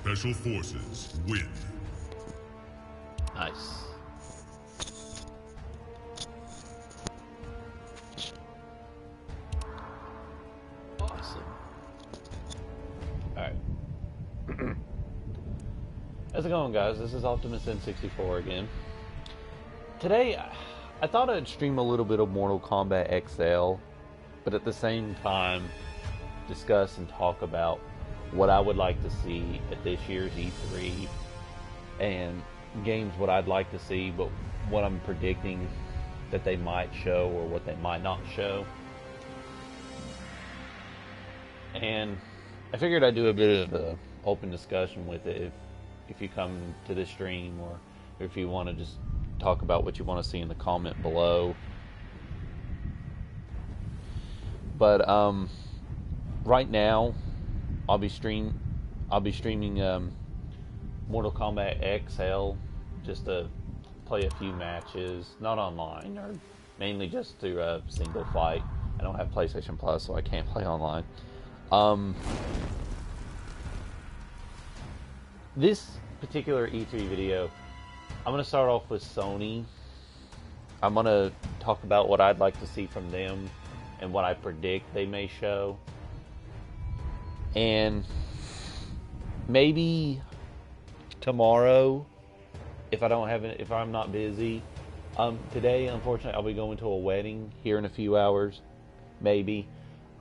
Special Forces win. Nice. Awesome. Alright. How's it going, guys? This is Optimus N64 again. Today, I thought I'd stream a little bit of Mortal Kombat XL, but at the same time, discuss and talk about what I would like to see at this year's E3 and games what I'd like to see, but what I'm predicting that they might show or what they might not show. And I figured I'd do a bit of an open discussion with it if you come to this stream, or if you want to just talk about what you want to see in the comment below. But right now I'll be streaming Mortal Kombat XL just to play a few matches, not online, or mainly just through a single fight. I don't have PlayStation Plus, so I can't play online. This particular E3 video, I'm going to start off with Sony. I'm going to talk about what I'd like to see from them and what I predict they may show. And maybe tomorrow, if I'm not busy. Today, unfortunately, I'll be going to a wedding here in a few hours, maybe.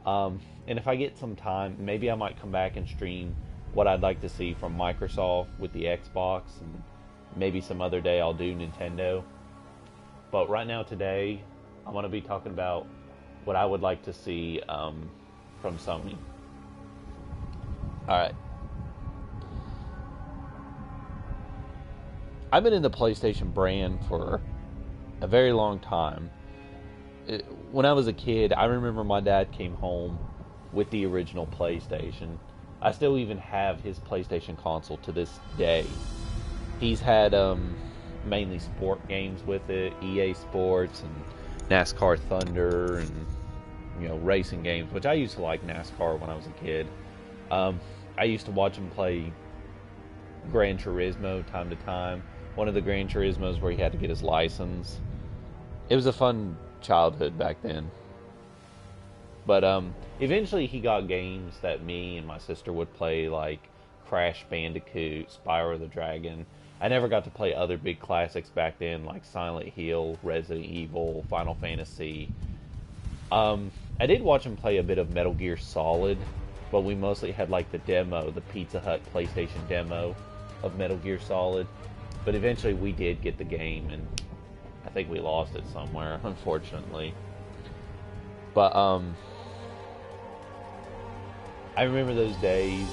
And if I get some time, maybe I might come back and stream what I'd like to see from Microsoft with the Xbox, and maybe some other day I'll do Nintendo. But right now, today, I'm going to be talking about what I would like to see from Sony. Alright. I've been in the PlayStation brand for a very long time. When I was a kid, I remember my dad came home with the original PlayStation. I still even have his PlayStation console to this day. He's had mainly sport games with it, EA Sports and NASCAR Thunder, and racing games, which I used to like NASCAR when I was a kid. I used to watch him play Gran Turismo time to time. One of the Gran Turismos where he had to get his license. It was a fun childhood back then. But eventually he got games that me and my sister would play, like Crash Bandicoot, Spyro the Dragon. I never got to play other big classics back then, like Silent Hill, Resident Evil, Final Fantasy. I did watch him play a bit of Metal Gear Solid, but we mostly had like the demo, the Pizza Hut PlayStation demo of Metal Gear Solid. But eventually we did get the game, and I think we lost it somewhere, unfortunately. But I remember those days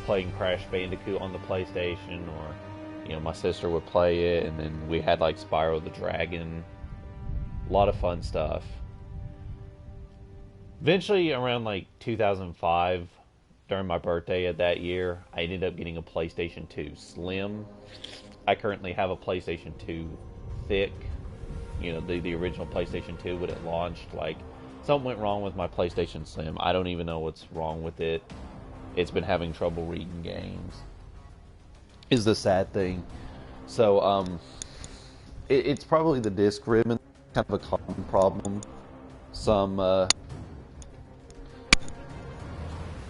playing Crash Bandicoot on the PlayStation, or my sister would play it, and then we had like Spyro the Dragon. A lot of fun stuff. Eventually, around like 2005, during my birthday of that year, I ended up getting a PlayStation 2 Slim. I currently have a PlayStation 2 Thick. The original PlayStation 2 when it launched. Like, something went wrong with my PlayStation Slim. I don't even know what's wrong with it. It's been having trouble reading games, is the sad thing. So, it's probably the disc ribbon, kind of a common problem. Some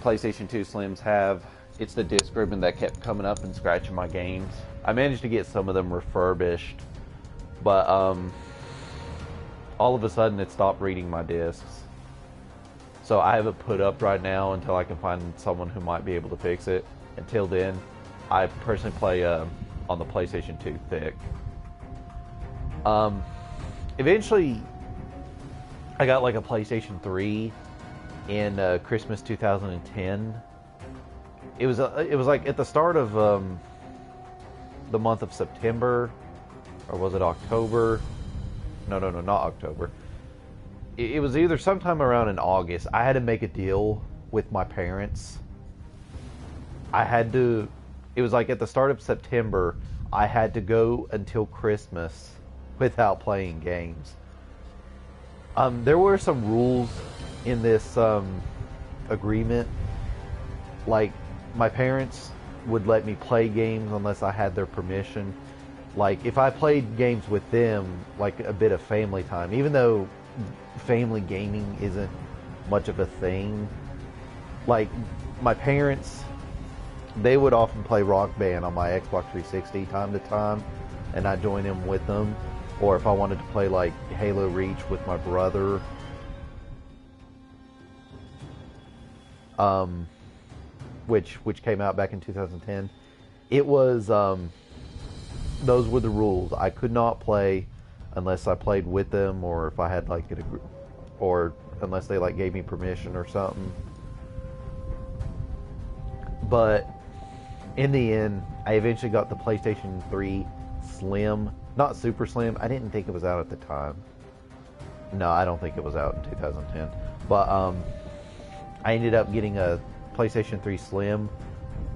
PlayStation 2 Slims have. It's the disc ribbon that kept coming up and scratching my games. I managed to get some of them refurbished, but all of a sudden it stopped reading my discs. So I have it put up right now until I can find someone who might be able to fix it. Until then, I personally play on the PlayStation 2 Thick. Eventually, I got like a PlayStation 3 in Christmas 2010. It was like at the start of the month of September, or was it October? No, not October. It was either sometime around in August. I had to make a deal with my parents. It was like at the start of September, I had to go until Christmas without playing games. There were some rules in this agreement. Like, my parents would let me play games unless I had their permission. Like, if I played games with them, like a bit of family time, even though family gaming isn't much of a thing, like, my parents, they would often play Rock Band on my Xbox 360 time to time, and I join in with them. Or if I wanted to play, like, Halo Reach with my brother, which came out back in 2010, it was, those were the rules. I could not play unless I played with them, or if I had, like, or unless they, like, gave me permission or something. But in the end, I eventually got the PlayStation 3 Slim. Not super slim. I didn't think it was out at the time. No, I don't think it was out in 2010. But I ended up getting a PlayStation 3 Slim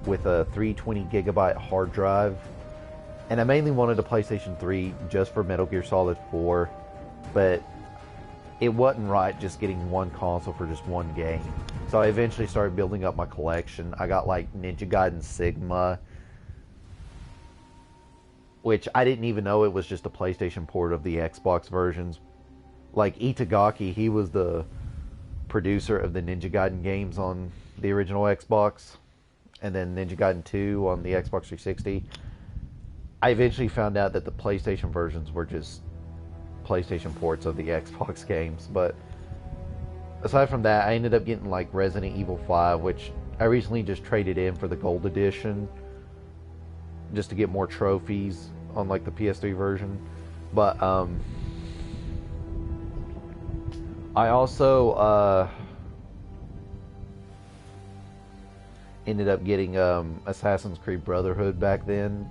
with a 320 gigabyte hard drive. And I mainly wanted a PlayStation 3 just for Metal Gear Solid 4. But it wasn't right just getting one console for just one game. So I eventually started building up my collection. I got like Ninja Gaiden Sigma, which I didn't even know it was just a PlayStation port of the Xbox versions. Like Itagaki, he was the producer of the Ninja Gaiden games on the original Xbox, and then Ninja Gaiden 2 on the Xbox 360. I eventually found out that the PlayStation versions were just PlayStation ports of the Xbox games, but aside from that, I ended up getting like Resident Evil 5, which I recently just traded in for the Gold Edition, just to get more trophies on like the PS3 version. But I also ended up getting Assassin's Creed Brotherhood back then.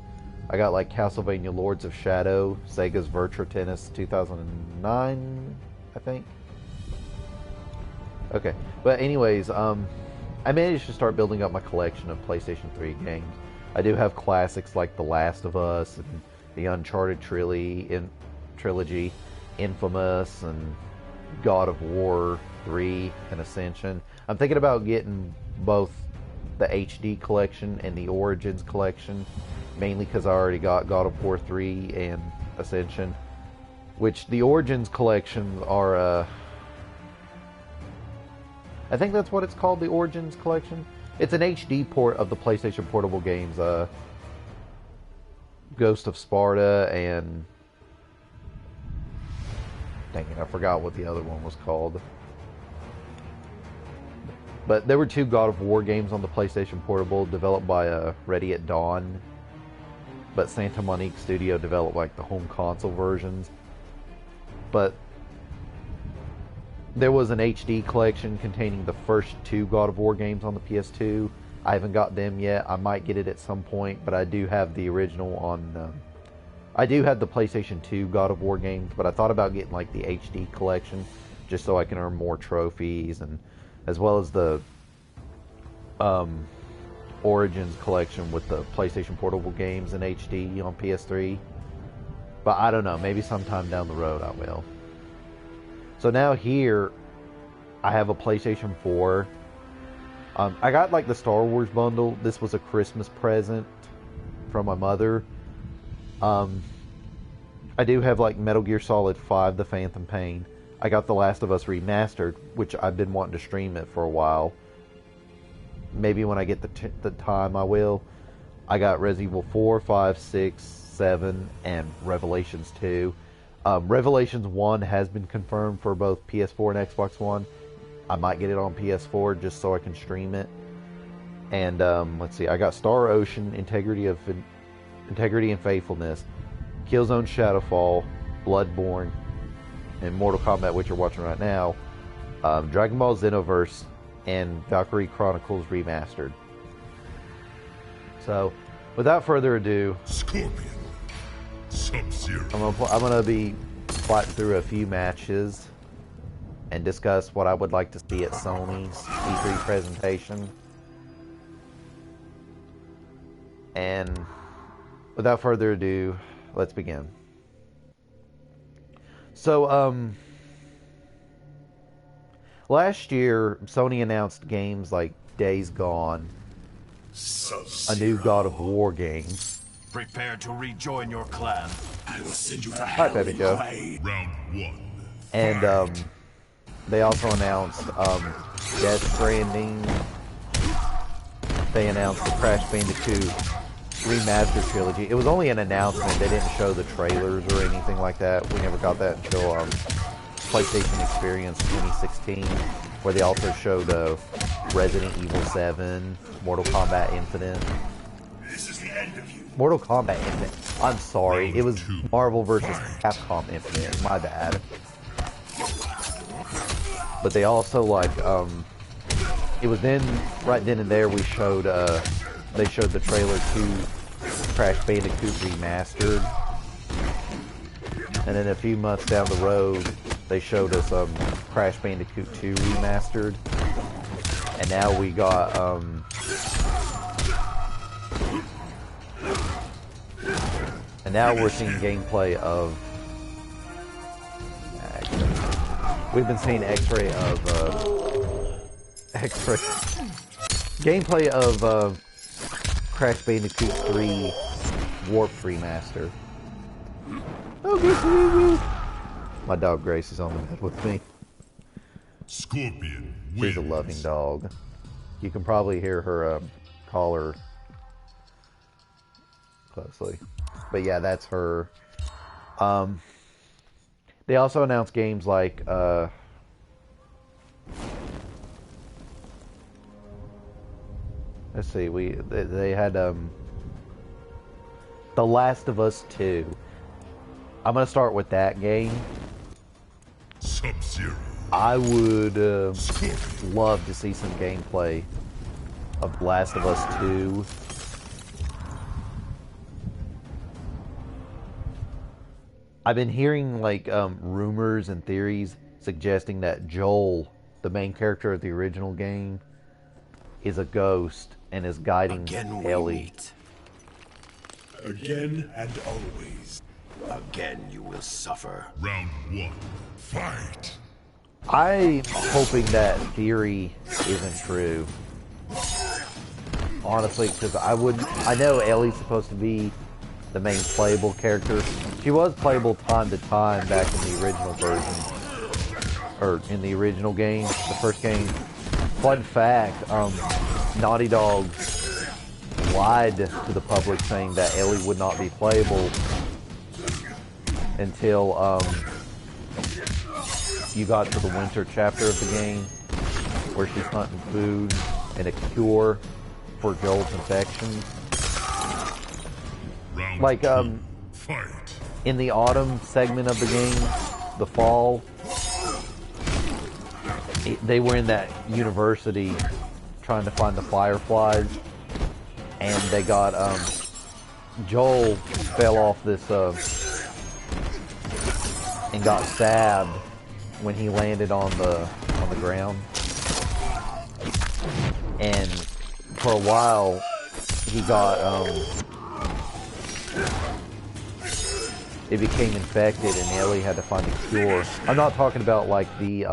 I got like Castlevania Lords of Shadow, Sega's Virtua Tennis 2009, I think. Okay, but anyways, I managed to start building up my collection of PlayStation 3 games. I do have classics like The Last of Us and the Uncharted trilogy, Infamous, and God of War 3 and Ascension. I'm thinking about getting both the HD collection and the Origins collection, mainly because I already got God of War 3 and Ascension, which the Origins collections are, I think that's what it's called, the Origins collection. It's an HD port of the PlayStation Portable games, Ghost of Sparta and... dang it, I forgot what the other one was called. But there were two God of War games on the PlayStation Portable developed by Ready at Dawn. But Santa Monique Studio developed like the home console versions. But there was an HD collection containing the first two God of War games on the PS2. I haven't got them yet. I might get it at some point, but I do have the original on... I do have the PlayStation 2 God of War games, but I thought about getting like the HD collection just so I can earn more trophies, and as well as the Origins collection with the PlayStation Portable games in HD on PS3. But I don't know, maybe sometime down the road I will. So now here, I have a PlayStation 4. I got like the Star Wars bundle. This was a Christmas present from my mother. I do have like Metal Gear Solid 5, The Phantom Pain. I got The Last of Us Remastered, which I've been wanting to stream it for a while. Maybe when I get the time I will. I got Resident Evil 4, 5, 6, 7, and Revelations 2. Revelations 1 has been confirmed for both PS4 and Xbox One. I might get it on PS4 just so I can stream it. And let's see, I got Star Ocean, Integrity and Faithfulness, Killzone Shadowfall, Bloodborne, and Mortal Kombat, which you're watching right now, Dragon Ball Xenoverse, and Valkyrie Chronicles Remastered. So, without further ado, Scorpion, Sub-Zero. I'm gonna be fighting through a few matches and discuss what I would like to see at Sony's E3 presentation. And without further ado, let's begin. So, last year, Sony announced games like Days Gone, Sub-Zero. a new God of War game. Prepare to rejoin your clan. I will send you to Hi, hell Baby in Joe. clay. Round one. And they also announced Death Stranding. They announced the Crash Bandicoot Remastered Trilogy. It was only an announcement. They didn't show the trailers or anything like that. We never got that until PlayStation Experience 2016, where they also showed Resident Evil 7, Mortal Kombat Infinite. This is the end of you. Mortal Kombat Infinite. I'm sorry. It was Marvel vs. Capcom Infinite. My bad. But they also, like, it was then, right then and there, they showed the trailer to Crash Bandicoot Remastered. And then a few months down the road, they showed us Crash Bandicoot 2 Remastered. And now we got, and now we're seeing gameplay of, we've been seeing gameplay of Crash Bandicoot 3 Warped Remaster. My dog Grace is on the bed with me. Scorpion wins. She's a loving dog. You can probably hear her collar closely. But yeah, that's her. They also announced games like let's see, they had The Last of Us 2. I'm gonna start with that game. Sub-Zero. I would love to see some gameplay of The Last of Us 2. I've been hearing like rumors and theories suggesting that Joel, the main character of the original game, is a ghost and is guiding Ellie. Again and always. Again you will suffer. Round one. Fight. I'm hoping that theory isn't true. Honestly, because I know Ellie's supposed to be the main playable character. She was playable time to time back in the original version. Or in the original game, the first game. Fun fact, Naughty Dog lied to the public saying that Ellie would not be playable until you got to the winter chapter of the game where she's hunting food and a cure for Joel's infections. Like, Fight. in the autumn segment of the game, the fall, they were in that university trying to find the fireflies, and they got, Joel fell off this, and got stabbed when he landed on the ground. And for a while, he got, it became infected, and Ellie had to find a cure. I'm not talking about like the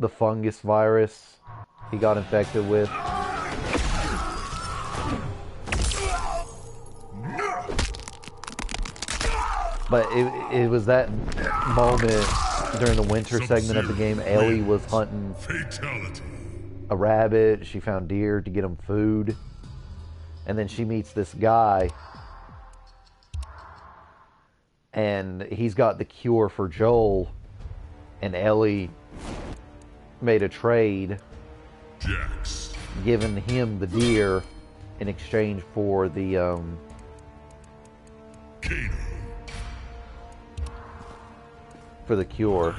fungus virus he got infected with. But it was that moment during the winter segment of the game. Ellie was hunting Fatality. a rabbit. She found deer to get them food. And then she meets this guy. And he's got the cure for Joel. And Ellie made a trade. Jax. Giving him the deer in exchange for the, Kano. for the cure.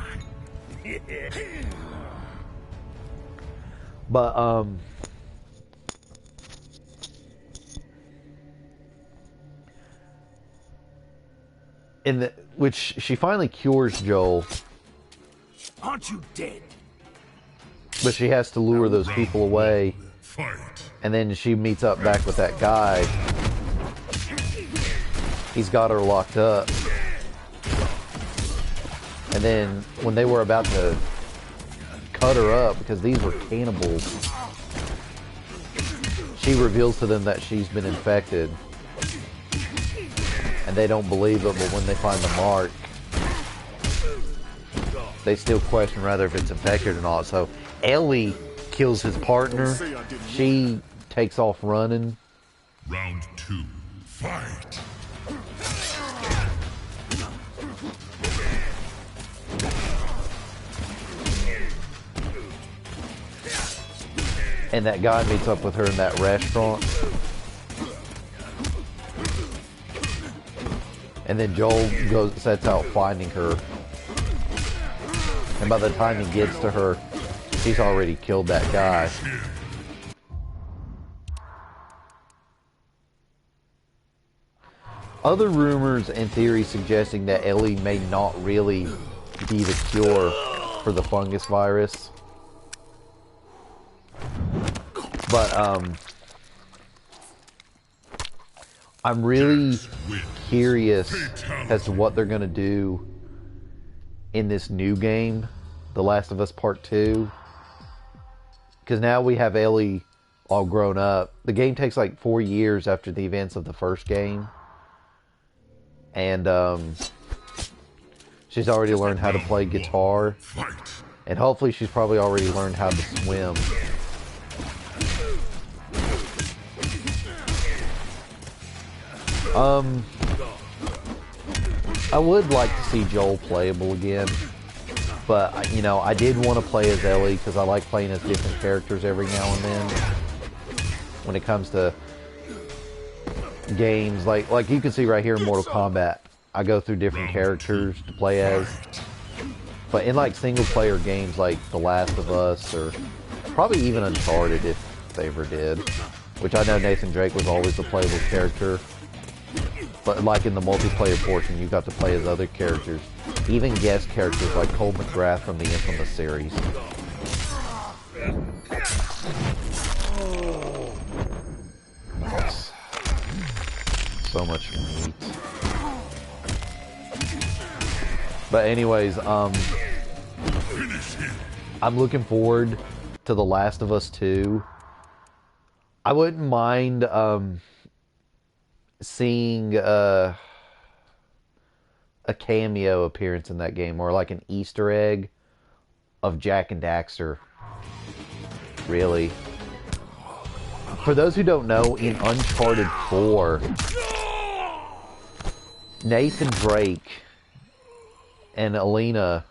But, which she finally cures Joel. Aren't you dead? But she has to lure those people away. Fight. And then she meets up back with that guy. He's got her locked up. And then when they were about to cut her up because these were cannibals. She reveals to them that she's been infected. And they don't believe it, but when they find the mark, they still question rather if it's infected or not. So Ellie kills his partner. She takes off running. Round 2, fight! And that guy meets up with her in that restaurant. And then Joel sets out finding her. And by the time he gets to her, she's already killed that guy. Other rumors and theories suggesting that Ellie may not really be the cure for the fungus virus. But, I'm really curious as to what they're going to do in this new game, The Last of Us Part 2. Because now we have Ellie all grown up. The game takes like 4 years after the events of the first game. And, she's already learned how to play guitar. And hopefully she's probably already learned how to swim. I would like to see Joel playable again, but, you know, I did want to play as Ellie because I like playing as different characters every now and then. When it comes to games, like you can see right here in Mortal Kombat, I go through different characters to play as. But in like single player games like The Last of Us, or probably even Uncharted if they ever did, which I know Nathan Drake was always a playable character. But like in the multiplayer portion, you got to play as other characters. Even guest characters like Cole McGrath from the Infamous series. So much meat. But anyways, I'm looking forward to The Last of Us 2. I wouldn't mind, seeing a cameo appearance in that game, or like an Easter egg of Jak and Daxter. Really. For those who don't know, in Uncharted 4, Nathan Drake and Elena,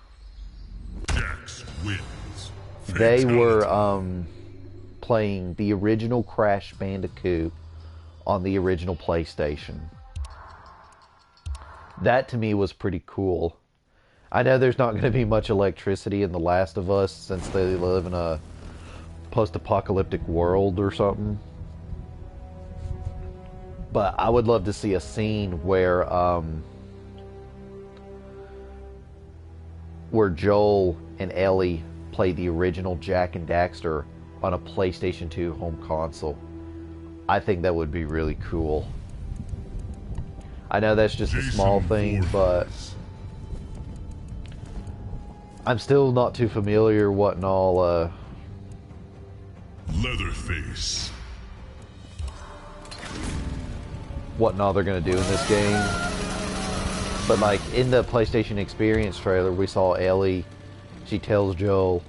they were playing the original Crash Bandicoot on the original PlayStation. That to me was pretty cool. I know there's not going to be much electricity in The Last of Us since they live in a post-apocalyptic world or something. But I would love to see a scene where Joel and Ellie play the original Jak and Daxter on a PlayStation 2 home console. I think that would be really cool. I know that's just a small thing, but I'm still not too familiar what and all Leatherface. What and all they're gonna do in this game. But like in the PlayStation Experience trailer, we saw Ellie. She tells Joel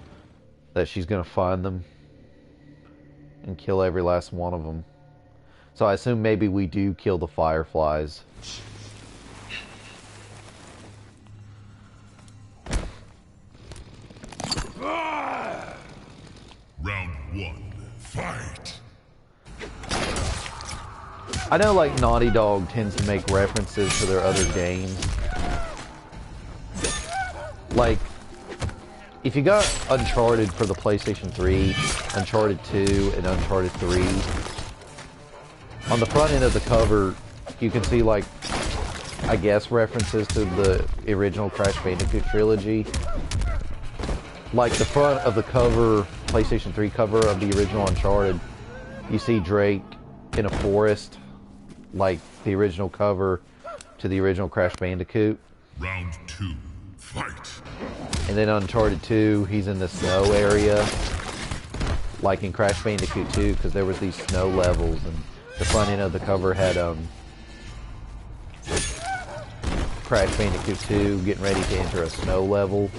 that she's gonna find them and kill every last one of them. So I assume maybe we do kill the Fireflies. Round 1, fight! I know like Naughty Dog tends to make references to their other games. Like, if you got Uncharted for the PlayStation 3, Uncharted 2, and Uncharted 3, on the front end of the cover, you can see, like, I guess references to the original Crash Bandicoot trilogy. Like the front of the cover, PlayStation 3 cover of the original Uncharted, you see Drake in a forest, like the original cover to the original Crash Bandicoot. Round 2, fight! And then Uncharted 2, he's in the snow area, like in Crash Bandicoot 2, because there was these snow levels, and the front end of the cover had Crash Bandicoot 2 getting ready to enter a snow level.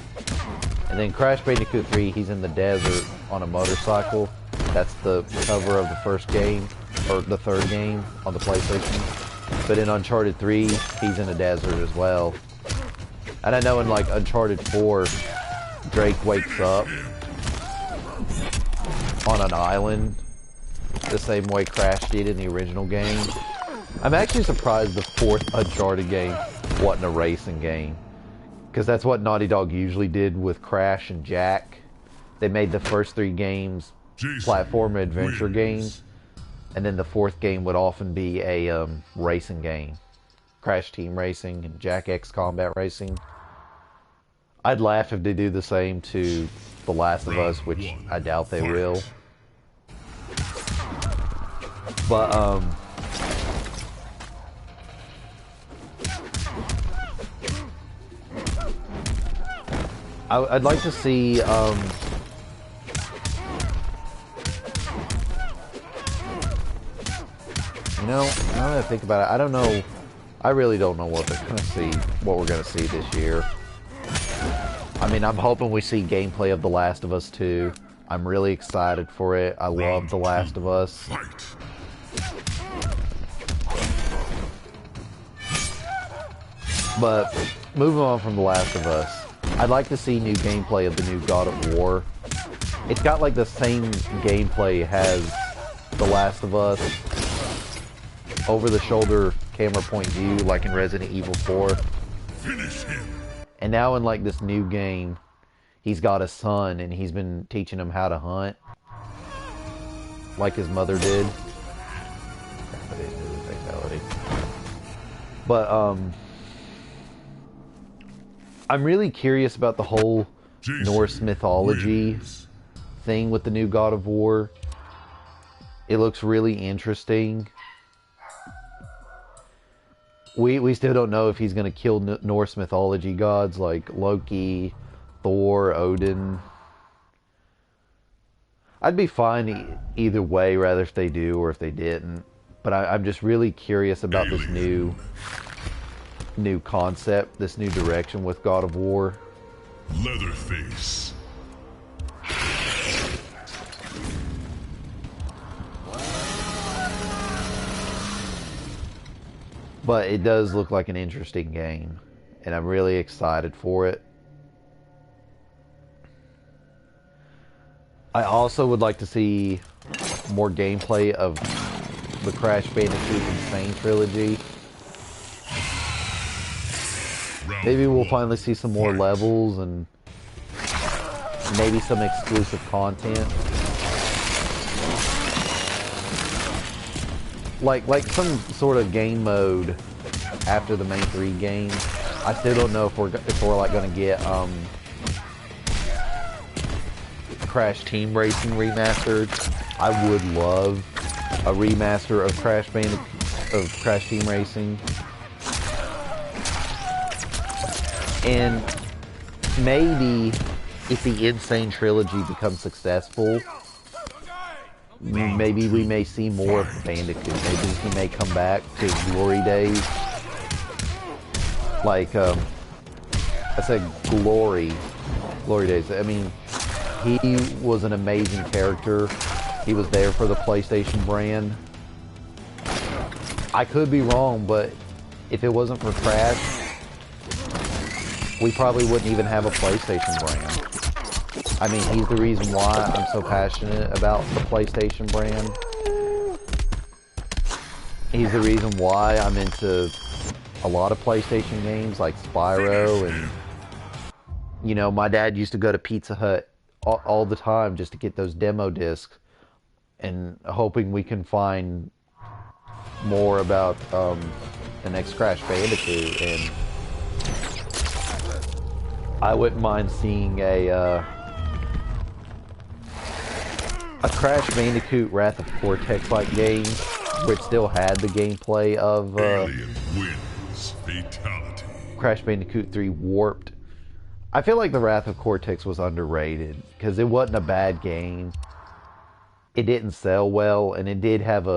And then Crash Bandicoot 3, he's in the desert on a motorcycle. That's the cover of the first game, or the third game on the PlayStation. But in Uncharted 3, he's in the desert as well. And I know in like Uncharted 4, Drake wakes up on an island the same way Crash did in the original game. I'm actually surprised the fourth Uncharted game wasn't a racing game, because that's what Naughty Dog usually did with Crash and Jack. They made the first 3 games platform adventure games, and then the fourth game would often be a racing game. Crash Team Racing and Jack X Combat Racing. I'd laugh if they do the same to The Last of Us, which I doubt they will. But, I'd like to see, you know, now that I think about it, I don't know, I really don't know what we're gonna see this year. I mean, I'm hoping we see gameplay of The Last of Us 2. I'm really excited for it. I love The Last of Us. But, moving on from The Last of Us, I'd like to see new gameplay of the new God of War. It's got like the same gameplay as The Last of Us. Over-the-shoulder camera point view like in Resident Evil 4. Finish him. And now in like this new game, he's got a son and he's been teaching him how to hunt. Like his mother did. But, I'm really curious about the whole Norse mythology thing with the new God of War. It looks really interesting. We still don't know if he's going to kill Norse mythology gods like Loki, Thor, Odin. I'd be fine either way, rather if they do or if they didn't. But I'm just really curious about this new concept, this new direction with God of War. Leatherface. But it does look like an interesting game, and I'm really excited for it. I also would like to see more gameplay of the Crash Bandicoot Insane trilogy. Maybe we'll finally see some more levels and maybe some exclusive content. Like some sort of game mode after the main 3 games. I still don't know if we're like gonna get Crash Team Racing remastered. I would love a remaster of Crash Team Racing. And maybe if the Insane trilogy becomes successful, maybe we may see more of Bandicoot. Maybe he may come back to his glory days. Like, I said glory days. I mean, he was an amazing character. He was there for the PlayStation brand. I could be wrong, but if it wasn't for Crash, we probably wouldn't even have a PlayStation brand. I mean, he's the reason why I'm so passionate about the PlayStation brand. He's the reason why I'm into a lot of PlayStation games like Spyro, and you know, my dad used to go to Pizza Hut all the time just to get those demo discs, and hoping we can find more about the next Crash Bandicoot. And I wouldn't mind seeing a Crash Bandicoot Wrath of Cortex-like game where it still had the gameplay of Alien wins. Fatality. Crash Bandicoot 3 Warped. I feel like The Wrath of Cortex was underrated because it wasn't a bad game. It didn't sell well, and it did have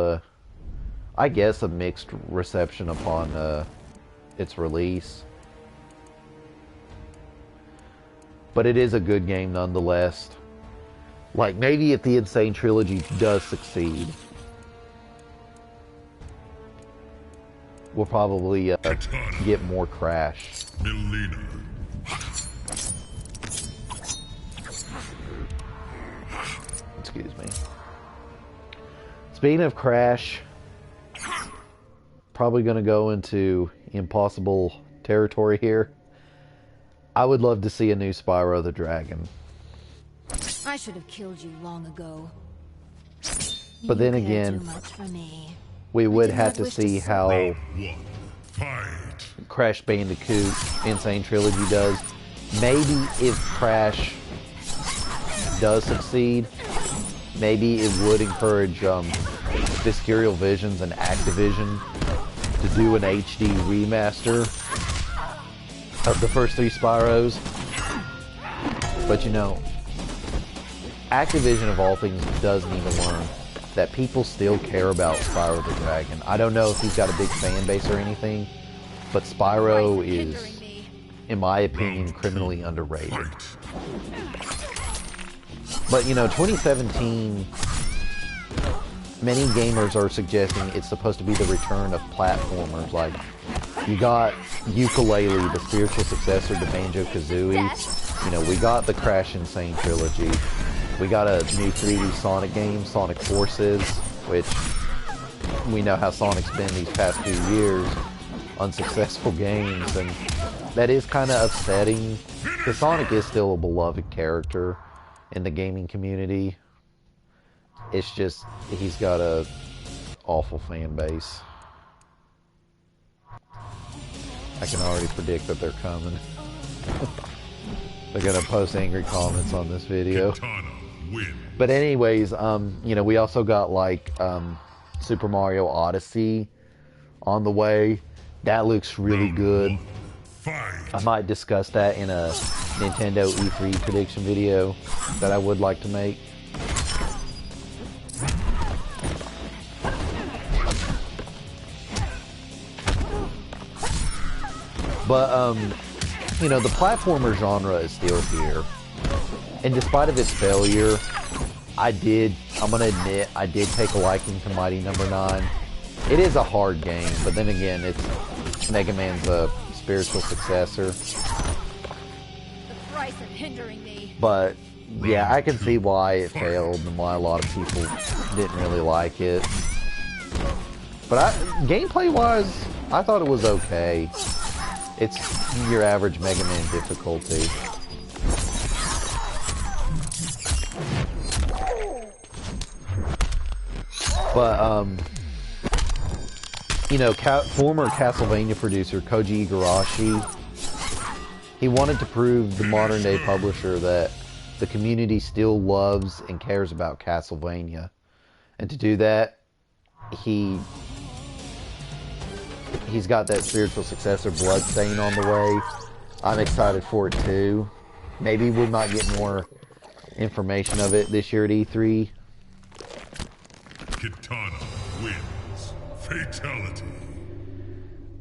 I guess, a mixed reception upon its release. But it is a good game nonetheless. Like, maybe if the Insane Trilogy does succeed, we'll probably get more Crash. Melina. Excuse me. Speaking of Crash, probably going to go into impossible territory here. I would love to see a new Spyro the Dragon. I should have killed you long ago. But then You care again, too much for me. we would did have not to wish to see see- how One. Fight. Crash Bandicoot Insane Trilogy does. Maybe if Crash does succeed, maybe it would encourage Visceral Visions and Activision to do an HD remaster of the first 3 Spyros. But you know, Activision of all things doesn't even learn that people still care about Spyro the Dragon. I don't know if he's got a big fan base or anything, but Spyro is, in my opinion, criminally underrated. But you know, 2017, many gamers are suggesting it's supposed to be the return of platformers. Like, you got Yooka-Laylee, the spiritual successor to Banjo-Kazooie. You know, we got the Crash Insane Trilogy. We got a new 3D Sonic game, Sonic Forces, which we know how Sonic's been these past few years. Unsuccessful games, and that is kind of upsetting, because Sonic is still a beloved character in the gaming community. It's just, he's got a awful fan base. I can already predict that they're coming. They're gonna post angry comments on this video. Katana wins. But anyways, you know, we also got like Super Mario Odyssey on the way. That looks really good. Fight. I might discuss that in a Nintendo E3 prediction video that I would like to make. But, you know, the platformer genre is still here. And despite of its failure, I'm gonna admit, I did take a liking to Mighty Number 9. It is a hard game, but then again, it's Mega Man's a spiritual successor. The price of hindering me. But yeah, I can see why it failed and why a lot of people didn't really like it. But gameplay-wise, I thought it was okay. It's your average Mega Man difficulty. But, you know, former Castlevania producer Koji Igarashi, he wanted to prove the modern day publisher that the community still loves and cares about Castlevania. And to do that, he's got that spiritual successor Bloodstain on the way. I'm excited for it too. Maybe we might get more information of it this year at E3. Katana wins. Fatality.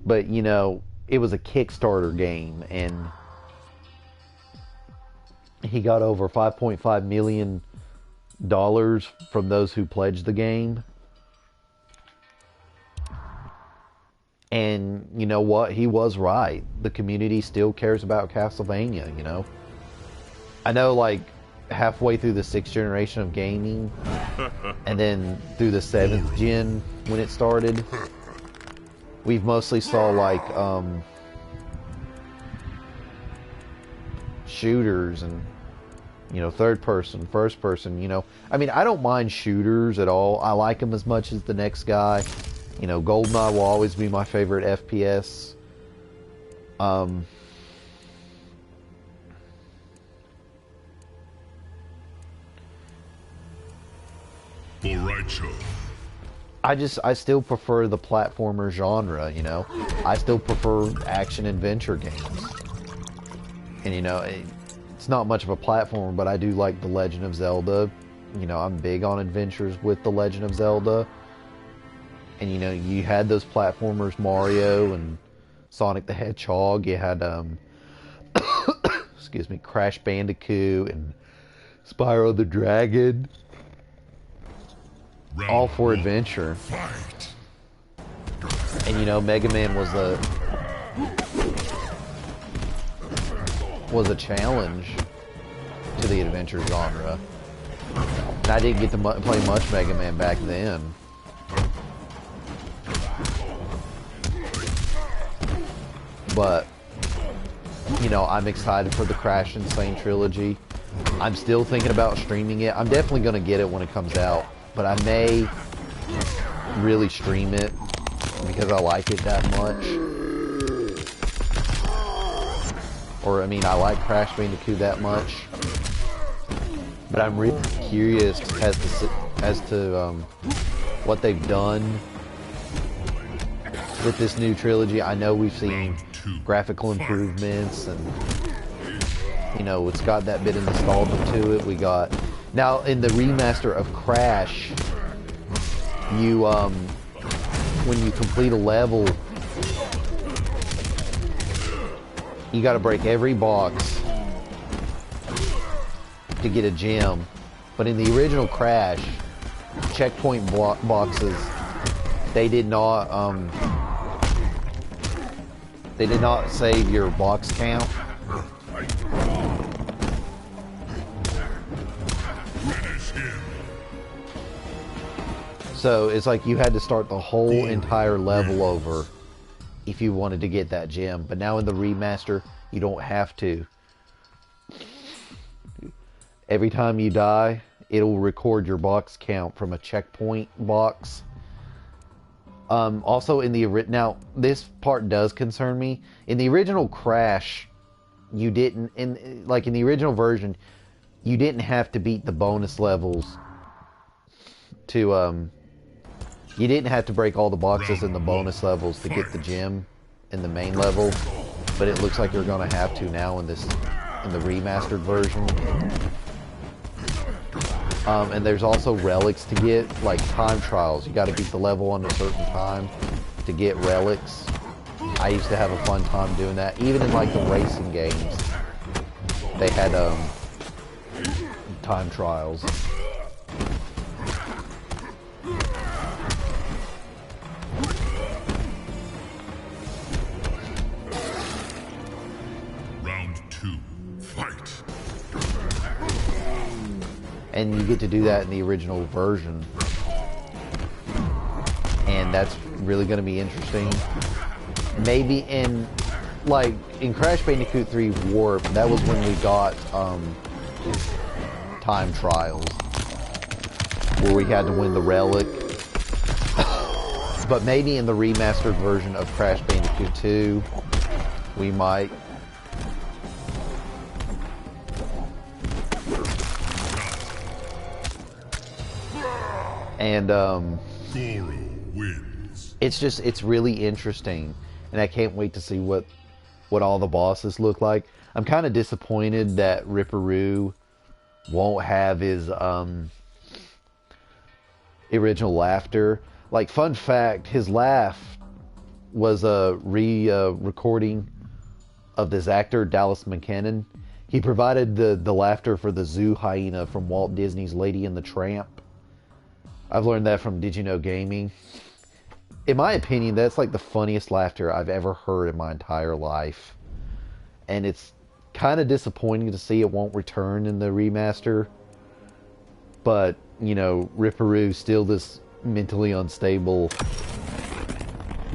But, you know, it was a Kickstarter game, and he got over $5.5 million from those who pledged the game. And you know what? He was right. The community still cares about Castlevania, you know? I know, like, halfway through the 6th generation of gaming, and then through the 7th gen when it started, we've mostly saw, like, shooters and, you know, third person, first person, you know. I mean, I don't mind shooters at all. I like them as much as the next guy. You know, GoldenEye will always be my favorite FPS. Boraicho. I still prefer the platformer genre, you know. I still prefer action adventure games. And you know, it's not much of a platformer, but I do like The Legend of Zelda. You know, I'm big on adventures with The Legend of Zelda. And you know, you had those platformers, Mario and Sonic the Hedgehog. You had, excuse me, Crash Bandicoot and Spyro the Dragon. All for adventure. And you know, Mega Man was a challenge to the adventure genre. And I didn't get to play much Mega Man back then. But, you know, I'm excited for the Crash Insane trilogy. I'm still thinking about streaming it. I'm definitely going to get it when it comes out. But I may really stream it because I like it that much. Or, I mean, I like Crash Bandicoot that much. But I'm really curious as to what they've done with this new trilogy. I know we've seen graphical improvements, and you know, it's got that bit of nostalgia to it. We got now in the remaster of Crash, you when you complete a level, you got to break every box to get a gem. But in the original Crash, checkpoint boxes, they did not save your box count. So it's like you had to start the whole entire level over if you wanted to get that gem. But now in the remaster, you don't have to. Every time you die, it'll record your box count from a checkpoint box. Also in the now this part does concern me. In the original Crash, you didn't in the original version, you didn't have to beat the bonus levels to you didn't have to break all the boxes in the bonus levels to get the gem in the main level, but it looks like you're gonna have to now in the remastered version. And there's also relics to get, like time trials. You got to beat the level on a certain time to get relics. I used to have a fun time doing that. Even in like the racing games, they had time trials. Round 2, fight. And you get to do that in the original version. And that's really going to be interesting. Maybe in Crash Bandicoot 3 Warp, that was when we got time trials, where we had to win the relic. But maybe in the remastered version of Crash Bandicoot 2, we might. And it's really interesting, and I can't wait to see what all the bosses look like. I'm kind of disappointed that Ripperoo won't have his original laughter. Like, fun fact, his laugh was a recording of this actor Dallas McKennon. He provided the laughter for the zoo hyena from Walt Disney's Lady and the Tramp. I've learned that from Did You Know Gaming. In my opinion, that's like the funniest laughter I've ever heard in my entire life. And it's kind of disappointing to see it won't return in the remaster. But, you know, Ripperoo's still this mentally unstable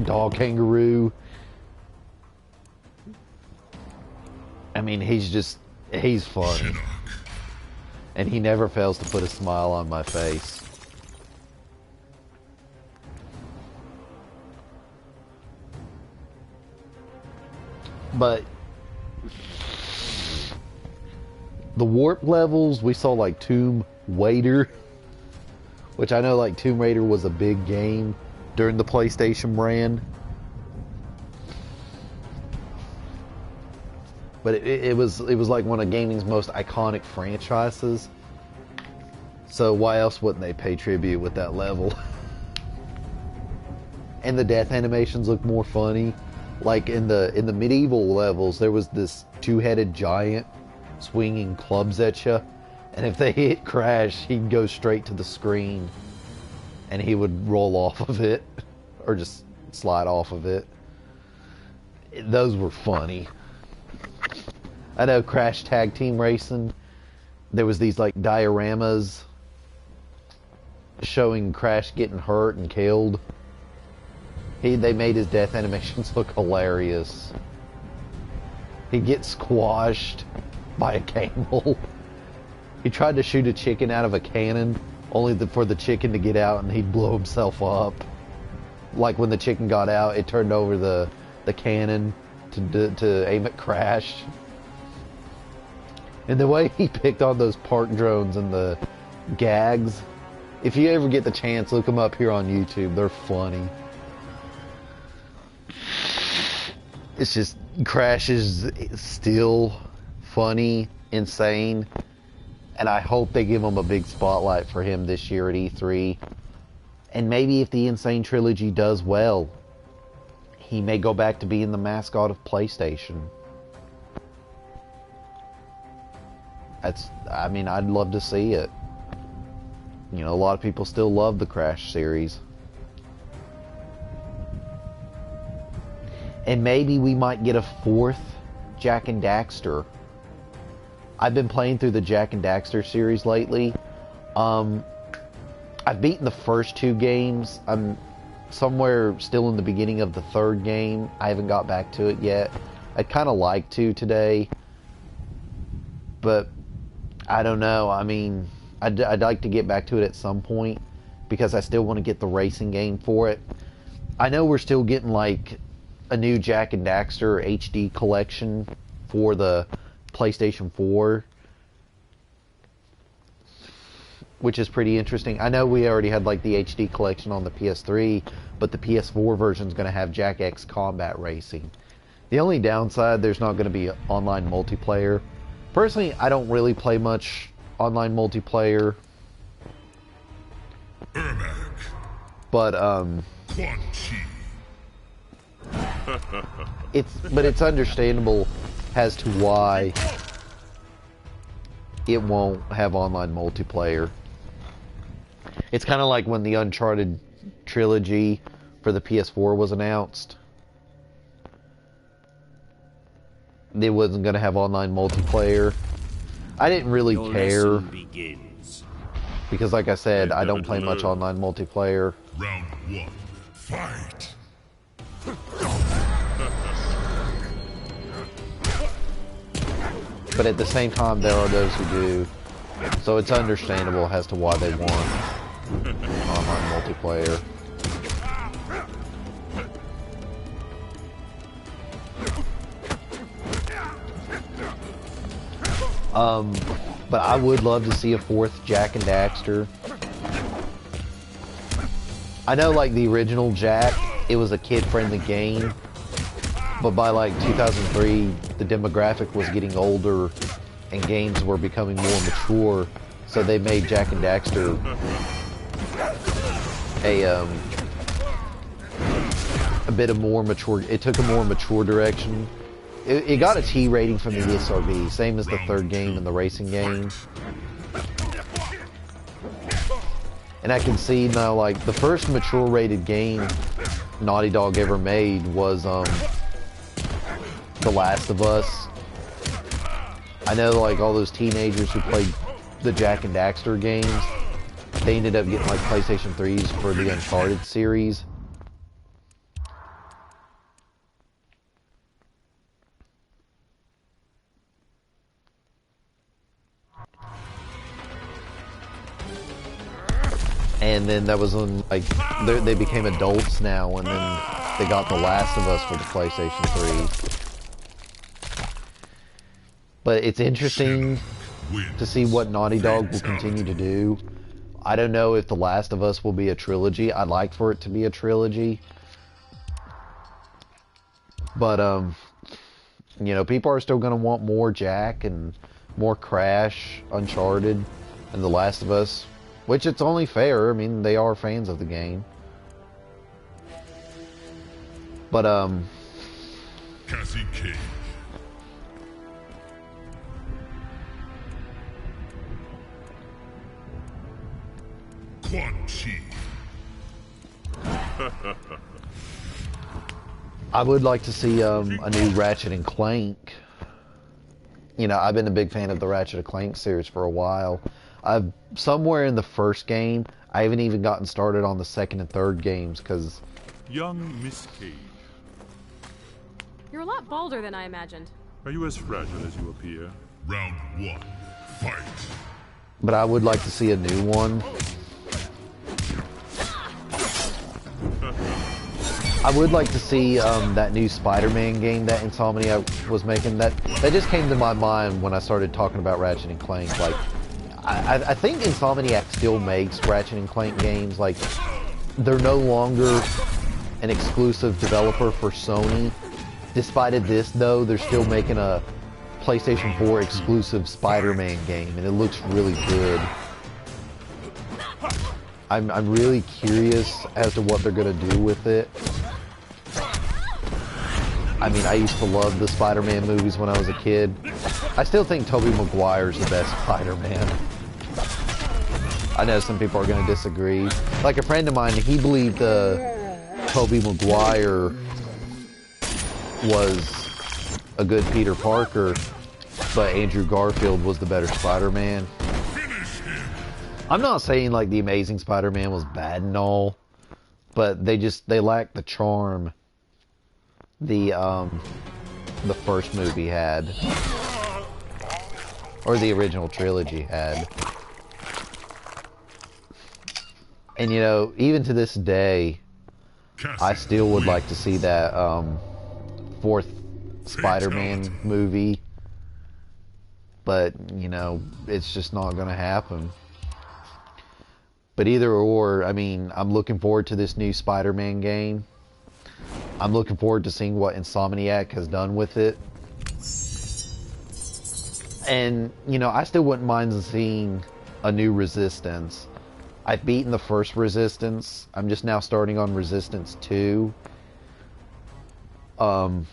dog kangaroo. I mean, he's funny. And he never fails to put a smile on my face. But the warp levels, we saw like Tomb Raider, which I know like Tomb Raider was a big game during the PlayStation brand. But it was like one of gaming's most iconic franchises. So why else wouldn't they pay tribute with that level? And the death animations look more funny. Like in the medieval levels, there was this two-headed giant swinging clubs at you, and if they hit Crash, he'd go straight to the screen, and he would roll off of it, or just slide off of it. Those were funny. I know Crash Tag Team Racing, there was these like dioramas showing Crash getting hurt and killed. They made his death animations look hilarious. He'd get squashed by a camel. He tried to shoot a chicken out of a cannon, only for the chicken to get out, and he'd blow himself up. Like when the chicken got out, it turned over the cannon to aim at Crash. And the way he picked on those park drones and the gags, if you ever get the chance, look them up here on YouTube. They're funny. It's just, Crash is still funny, insane, and I hope they give him a big spotlight for him this year at E3. And maybe if the Insane Trilogy does well, he may go back to being the mascot of PlayStation. I mean, I'd love to see it. You know, a lot of people still love the Crash series. And maybe we might get a fourth Jak and Daxter. I've been playing through the Jak and Daxter series lately. I've beaten the first two games. I'm somewhere still in the beginning of the third game. I haven't got back to it yet. I'd kind of like to today. But I don't know. I mean, I'd like to get back to it at some point, because I still want to get the racing game for it. I know we're still getting like a new Jak and Daxter HD collection for the PlayStation 4, which is pretty interesting. I know we already had like the HD collection on the PS3, but the PS4 version is going to have Jak X Combat Racing. The only downside, there's not going to be online multiplayer. Personally, I don't really play much online multiplayer. But it's understandable as to why it won't have online multiplayer. It's kind of like when the Uncharted trilogy for the PS4 was announced. It wasn't going to have online multiplayer. I didn't really care, because like I said, I don't play much online multiplayer. Round one, fight! But at the same time, there are those who do. So it's understandable as to why they want online multiplayer. But I would love to see a fourth Jak and Daxter. I know, like, the original Jak, it was a kid-friendly game. But by, like, 2003, the demographic was getting older and games were becoming more mature. So they made Jak and Daxter a bit of more mature. It took a more mature direction. It got a T rating from the ESRB, same as the third game in the racing game. And I can see now, like, the first mature rated game Naughty Dog ever made was The Last of Us. I know, like, all those teenagers who played the Jak and Daxter games, they ended up getting, like, PlayStation 3s for the Uncharted series. And then that was when, like, they became adults now, and then they got The Last of Us for the PlayStation 3. But it's interesting to see what Naughty Dog will continue to do. I don't know if The Last of Us will be a trilogy. I'd like for it to be a trilogy. But, You know, people are still going to want more Jack and more Crash, Uncharted, and The Last of Us, which it's only fair. I mean, they are fans of the game. But, Cassie Cage. Quan Chi. I would like to see a new Ratchet and Clank. You know, I've been a big fan of the Ratchet and Clank series for a while. I've somewhere in the first game, I haven't even gotten started on the second and third games because Young Miss Cage, You're a lot bolder than I imagined. are you as fragile as you appear? Round 1. Fight. but I would like to see a new one. I would like to see that new Spider-Man game that Insomniac was making. That just came to my mind when I started talking about Ratchet and Clank. Like, I think Insomniac still makes Ratchet and Clank games. Like, they're no longer an exclusive developer for Sony. Despite this, though, they're still making a PlayStation 4 exclusive Spider-Man game, and it looks really good. I'm really curious as to what they're gonna do with it. I mean, I used to love the Spider-Man movies when I was a kid. I still think Tobey Maguire's the best Spider-Man. I know some people are gonna disagree. Like a friend of mine, he believed Tobey Maguire was a good Peter Parker, but Andrew Garfield was the better Spider-Man. I'm not saying like the Amazing Spider-Man was bad and all, but they lack the charm the first movie had, or the original trilogy had. And you know, even to this day, I still would like to see that fourth Spider-Man movie, but you know, it's just not gonna happen. But either or, I mean, I'm looking forward to this new Spider-Man game. I'm looking forward to seeing what Insomniac has done with it. And, you know, I still wouldn't mind seeing a new Resistance. I've beaten the first Resistance. I'm just now starting on Resistance 2. But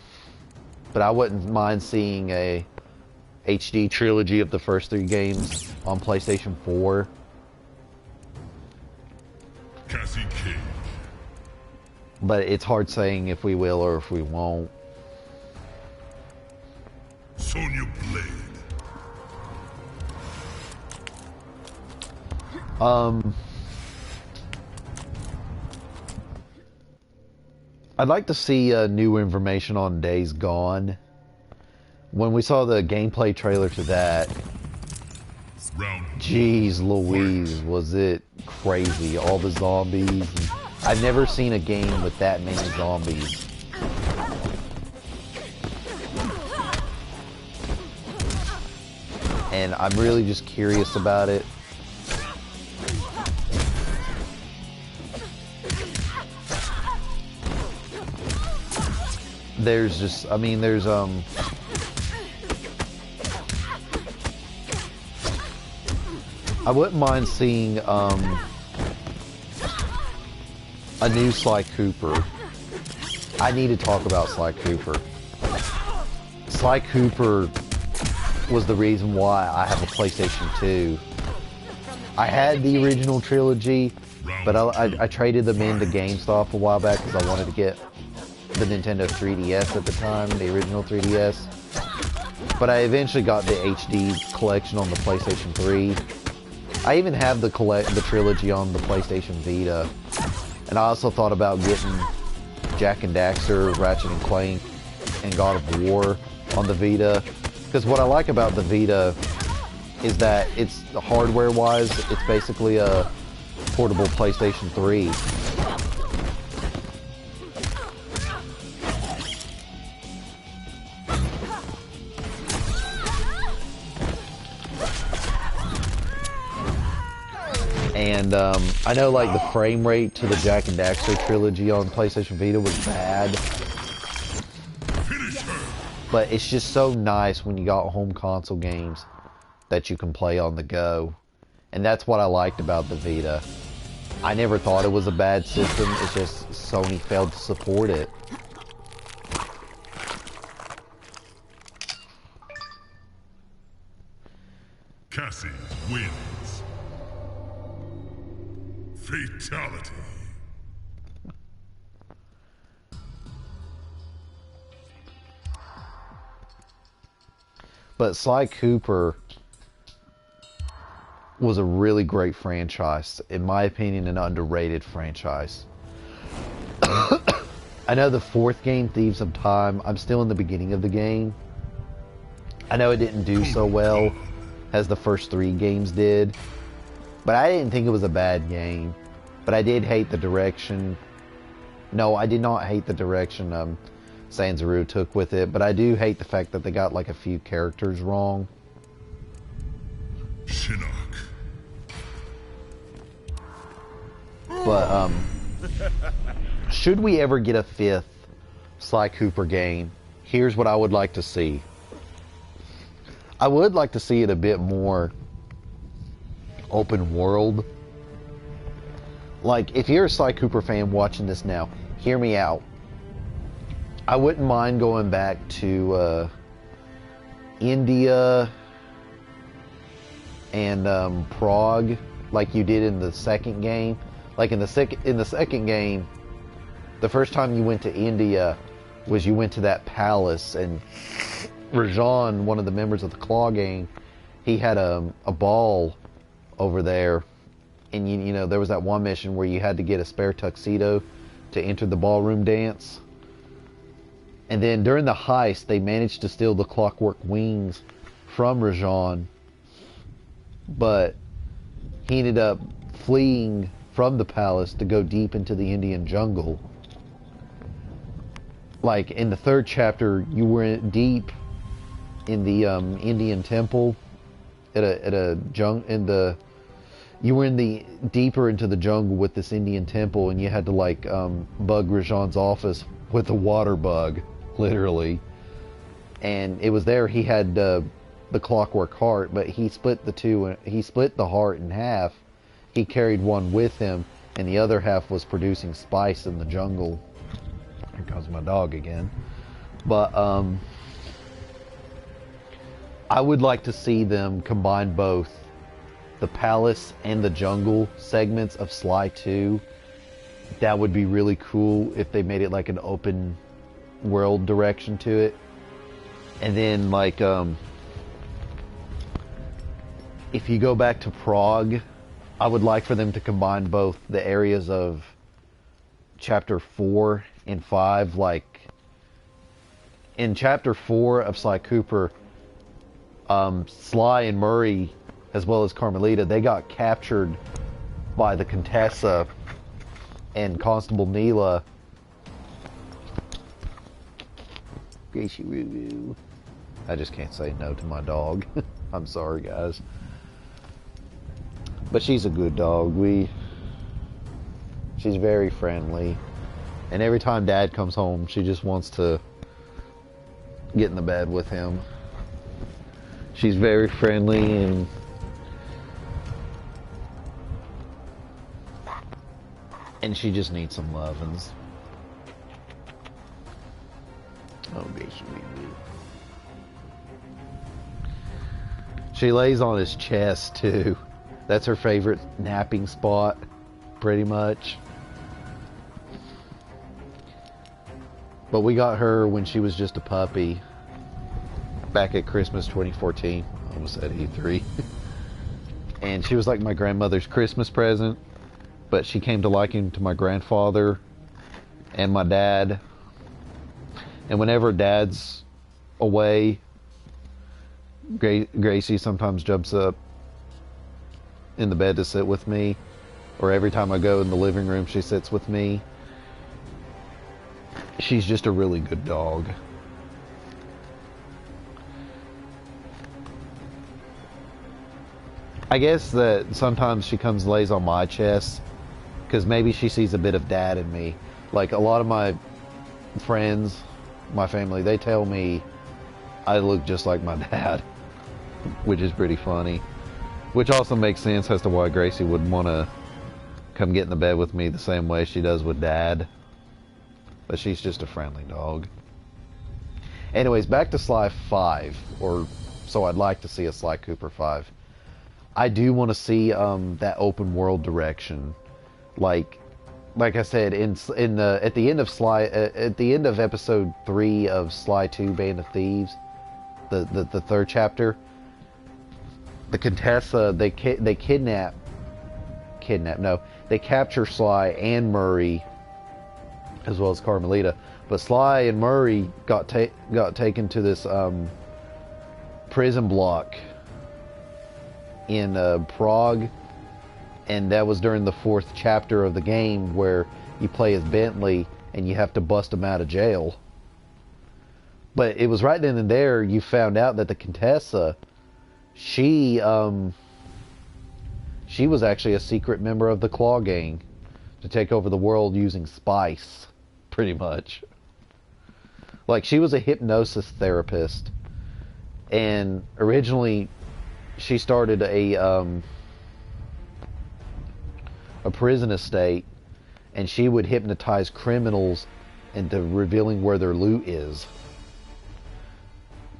I wouldn't mind seeing a HD trilogy of the first 3 games on PlayStation 4. Cassie Cage. But it's hard saying if we will or if we won't. Sonya Blade. I'd like to see new information on Days Gone. When we saw the gameplay trailer to that, jeez Louise, was it crazy. All the zombies. I've never seen a game with that many zombies. And I'm really just curious about it. There's just, I mean, there's, I wouldn't mind seeing, a new Sly Cooper. I need to talk about Sly Cooper. Sly Cooper was the reason why I have a PlayStation 2. I had the original trilogy, but I traded them into GameStop a while back because I wanted to get the Nintendo 3DS at the time, the original 3DS. But I eventually got the HD collection on the PlayStation 3. I even have the trilogy on the PlayStation Vita. And I also thought about getting Jak and Daxter, Ratchet and Clank, and God of War on the Vita. Because what I like about the Vita is that it's hardware-wise, it's basically a portable PlayStation 3. And I know like the frame rate to the Jak and Daxter trilogy on PlayStation Vita was bad. But it's just so nice when you got home console games that you can play on the go. And that's what I liked about the Vita. I never thought it was a bad system, it's just Sony failed to support it. Cassie wins. Fatality. But Sly Cooper was a really great franchise. In my opinion, an underrated franchise. I know the fourth game, Thieves of Time, I'm still in the beginning of the game. I know it didn't do so well as the first 3 games did. But I didn't think it was a bad game. But I did hate the direction. No, I did not hate the direction Sanzaru took with it. But I do hate the fact that they got like a few characters wrong. Shinnok. But, should we ever get a 5th Sly Cooper game, here's what I would like to see. I would like to see it a bit more open world. Like, if you're a Sly Cooper fan watching this now, hear me out. I wouldn't mind going back to India and Prague, like you did in the second game. Like in the second game, the first time you went to India was you went to that palace, and Rajan, one of the members of the Claw gang, he had a ball over there, and you know there was that one mission where you had to get a spare tuxedo to enter the ballroom dance. And then during the heist, they managed to steal the clockwork wings from Rajan, but he ended up fleeing from the palace to go deep into the Indian jungle. Like in the 3rd chapter, you were deep in the Indian temple you were in the deeper into the jungle with this Indian temple, and you had to like bug Rajan's office with a water bug, literally. And it was there he had the clockwork heart, but he split the heart in half. He carried one with him, and the other half was producing spice in the jungle. Here comes my dog again. But I would like to see them combine both the palace and the jungle segments of Sly 2. That would be really cool if they made it like an open world direction to it. And then like if you go back to Prague, I would like for them to combine both the areas of chapter 4 and 5. Like in chapter 4 of Sly Cooper, Sly and Murray, as well as Carmelita, they got captured by the Contessa and Constable Neela. Gracie Roo. I just can't say no to my dog. I'm sorry, guys. But she's a good dog. She's very friendly. And every time Dad comes home, she just wants to get in the bed with him. She's very friendly and she just needs some lovins. Oh, Gracie Roo. She lays on his chest too. That's her favorite napping spot, pretty much. But we got her when she was just a puppy, back at Christmas 2014. I almost said E3. And she was like my grandmother's Christmas present, but she came to liking to my grandfather and my dad. And whenever Dad's away, Gracie sometimes jumps up in the bed to sit with me, or every time I go in the living room, she sits with me. She's just a really good dog. I guess that sometimes she comes and lays on my chest because maybe she sees a bit of Dad in me. Like a lot of my friends, my family, they tell me I look just like my dad, which is pretty funny. Which also makes sense as to why Gracie would want to come get in the bed with me the same way she does with Dad. But she's just a friendly dog. Anyways, back to Sly 5, or so I'd like to see a Sly Cooper 5. I do want to see that open world direction, like I said at the end of episode 3 of Sly 2: Band of Thieves, the third chapter. The Contessa, they capture Sly and Murray, as well as Carmelita. But Sly and Murray got taken to this prison block in Prague, and that was during the 4th chapter of the game, where you play as Bentley and you have to bust him out of jail. But it was right then and there you found out that the Contessa, she was actually a secret member of the Claw Gang to take over the world using spice, pretty much. Like, she was a hypnosis therapist, and originally she started a prison estate, and she would hypnotize criminals into revealing where their loot is.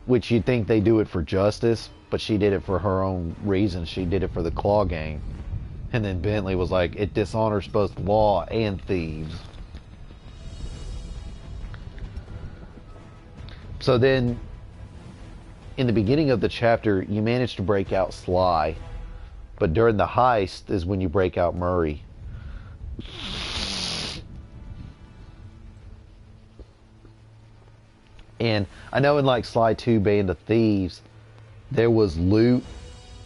Which you'd think they do it for justice, but she did it for her own reasons. She did it for the Claw Gang. And then Bentley was like, it dishonors both law and thieves. So then, in the beginning of the chapter, you manage to break out Sly. But during the heist is when you break out Murray. And I know in like Sly 2: Band of Thieves, there was loot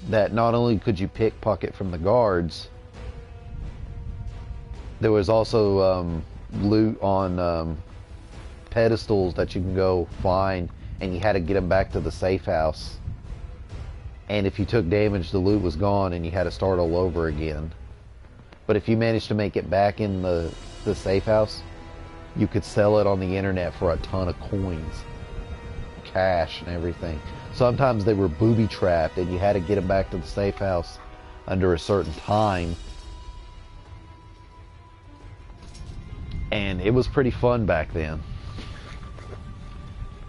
that not only could you pickpocket from the guards, there was also loot on pedestals that you can go find, and you had to get them back to the safe house. And if you took damage, the loot was gone and you had to start all over again. But if you managed to make it back in the safe house, you could sell it on the internet for a ton of coins, cash and everything. Sometimes they were booby trapped and you had to get them back to the safe house under a certain time. And it was pretty fun back then.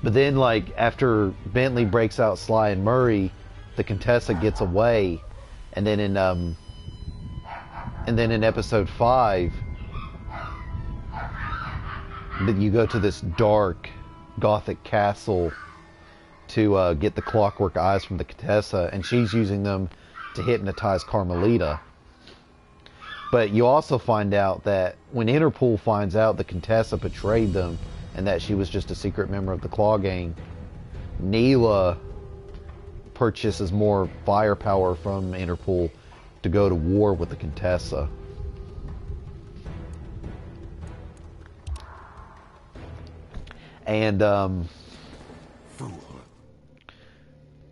But then, like, after Bentley breaks out Sly and Murray, the Contessa gets away, and then in episode 5, you go to this dark gothic castle to get the clockwork eyes from the Contessa, and she's using them to hypnotize Carmelita. But you also find out that when Interpol finds out the Contessa betrayed them and that she was just a secret member of the Claw Gang, Neela purchases more firepower from Interpol to go to war with the Contessa. And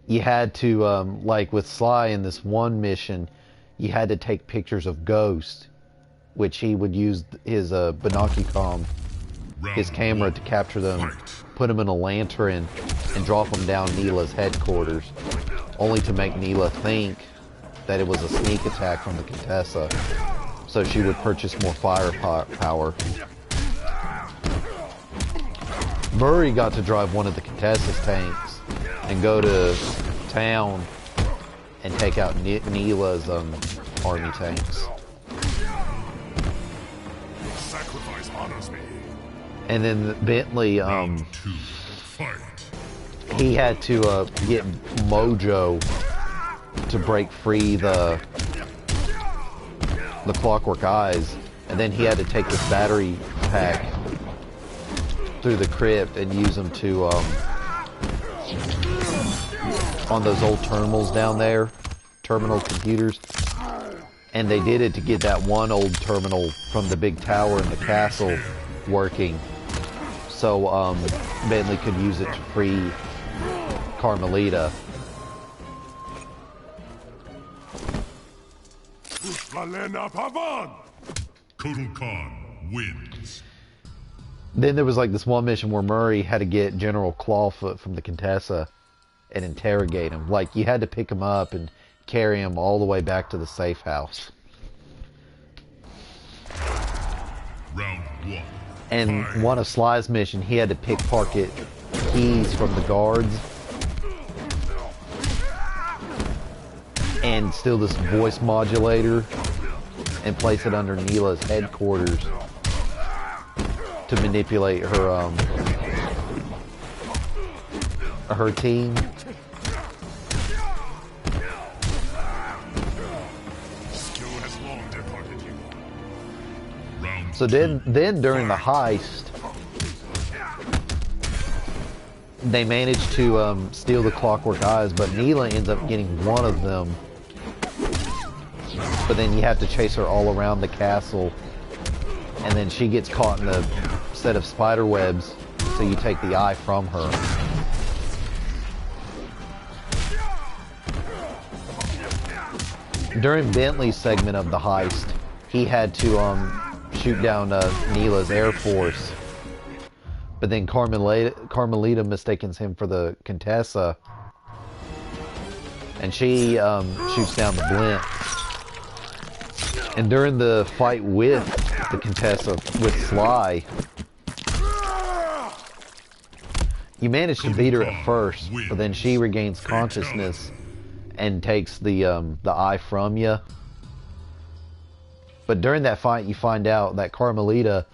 you had to, like with Sly in this one mission, you had to take pictures of ghosts, which he would use his binocular, his camera to capture them, put them in a lantern, and drop them down Neela's headquarters, only to make Neela think that it was a sneak attack from the Contessa, so she would purchase more firepower. Murray got to drive one of the Contessa's tanks and go to town and take out Neela's army tanks. Sacrifice honors me. And then Bentley, Round 2, fight. he had to get Mojo to break free the clockwork eyes, and then he had to take this battery pack through the crypt and use them to on those old terminals down there, terminal computers. And they did it to get that one old terminal from the big tower in the castle working, so Bentley could use it to free Carmelita. Valena Pavan! Kotal Khan wins. Then there was like this one mission where Murray had to get General Clawfoot from the Contessa and interrogate him. Like, you had to pick him up and carry him all the way back to the safe house. Round one. And one of Sly's mission, he had to pickpocket keys from the guards and steal this voice modulator and place it under Neela's headquarters to manipulate her her team. Skill has long departed you. Round So then during the heist, they managed to steal the Clockwork Eyes, but Neela ends up getting one of them. But then you have to chase her all around the castle, and then she gets caught in a set of spider webs, so you take the eye from her. During Bentley's segment of the heist, he had to shoot down Neela's Air Force, but then Carmelita mistakes him for the Contessa, and she shoots down the blimp. And during the fight with the Contessa, with Sly, you manage to beat her at first, but then she regains consciousness and takes the eye from you. But during that fight, you find out that Carmelita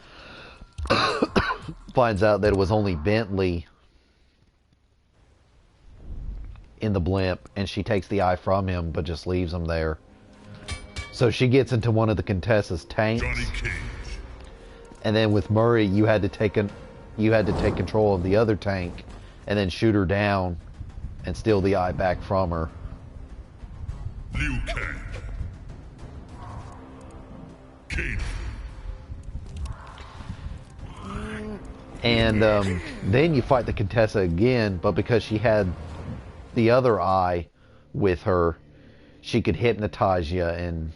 finds out that it was only Bentley in the blimp, and she takes the eye from him, but just leaves him there. So she gets into one of the Contessa's tanks, Johnny Cage. and then with Murray, you had to take control of the other tank, and then shoot her down, and steal the eye back from her. Liu Kang. Kane. And then you fight the Contessa again, but because she had the other eye with her, she could hypnotize you and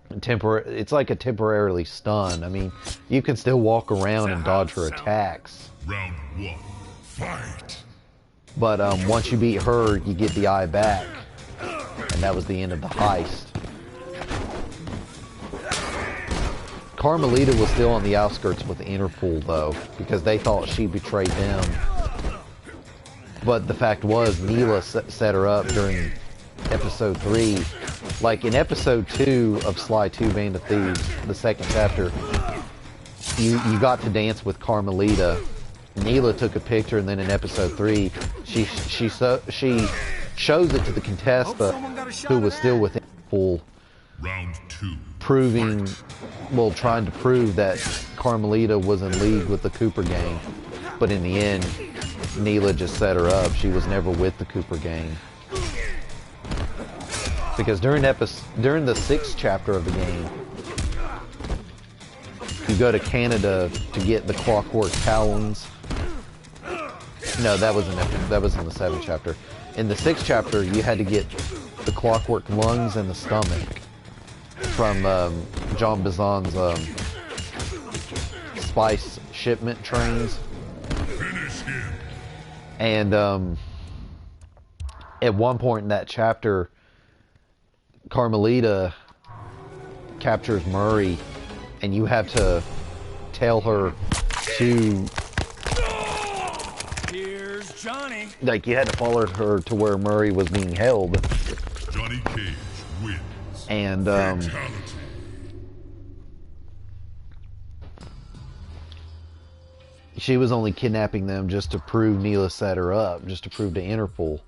it's like a temporarily stun. I mean, you can still walk around and dodge her attacks. Round one. Fight. But once you beat her, you get the eye back. And that was the end of the heist. Carmelita was still on the outskirts with Interpol, though, because they thought she betrayed them. But the fact was, Neela set her up during episode 3. Like in episode 2 of Sly 2 Band of Thieves, the second chapter, you got to dance with Carmelita. Neela took a picture, and then in episode 3, she shows it to the Contessa, who was still with Interpol, Round two. trying to prove that Carmelita was in league with the Cooper gang. But in the end, Neela just set her up. She was never with the Cooper gang. Because during the 6th chapter of the game, you go to Canada to get the Clockwork Talons. No, that was in the 7th chapter. In the 6th chapter, you had to get the Clockwork Lungs and the Stomach from John Bizon's spice shipment trains. Finish him. And at one point in that chapter, Carmelita captures Murray, and you have to tell her to... Here's Johnny. Like, you had to follow her to where Murray was being held. Johnny Cage wins. And Fatality. she was only kidnapping them just to prove Neela set her up, just to prove to Interpol.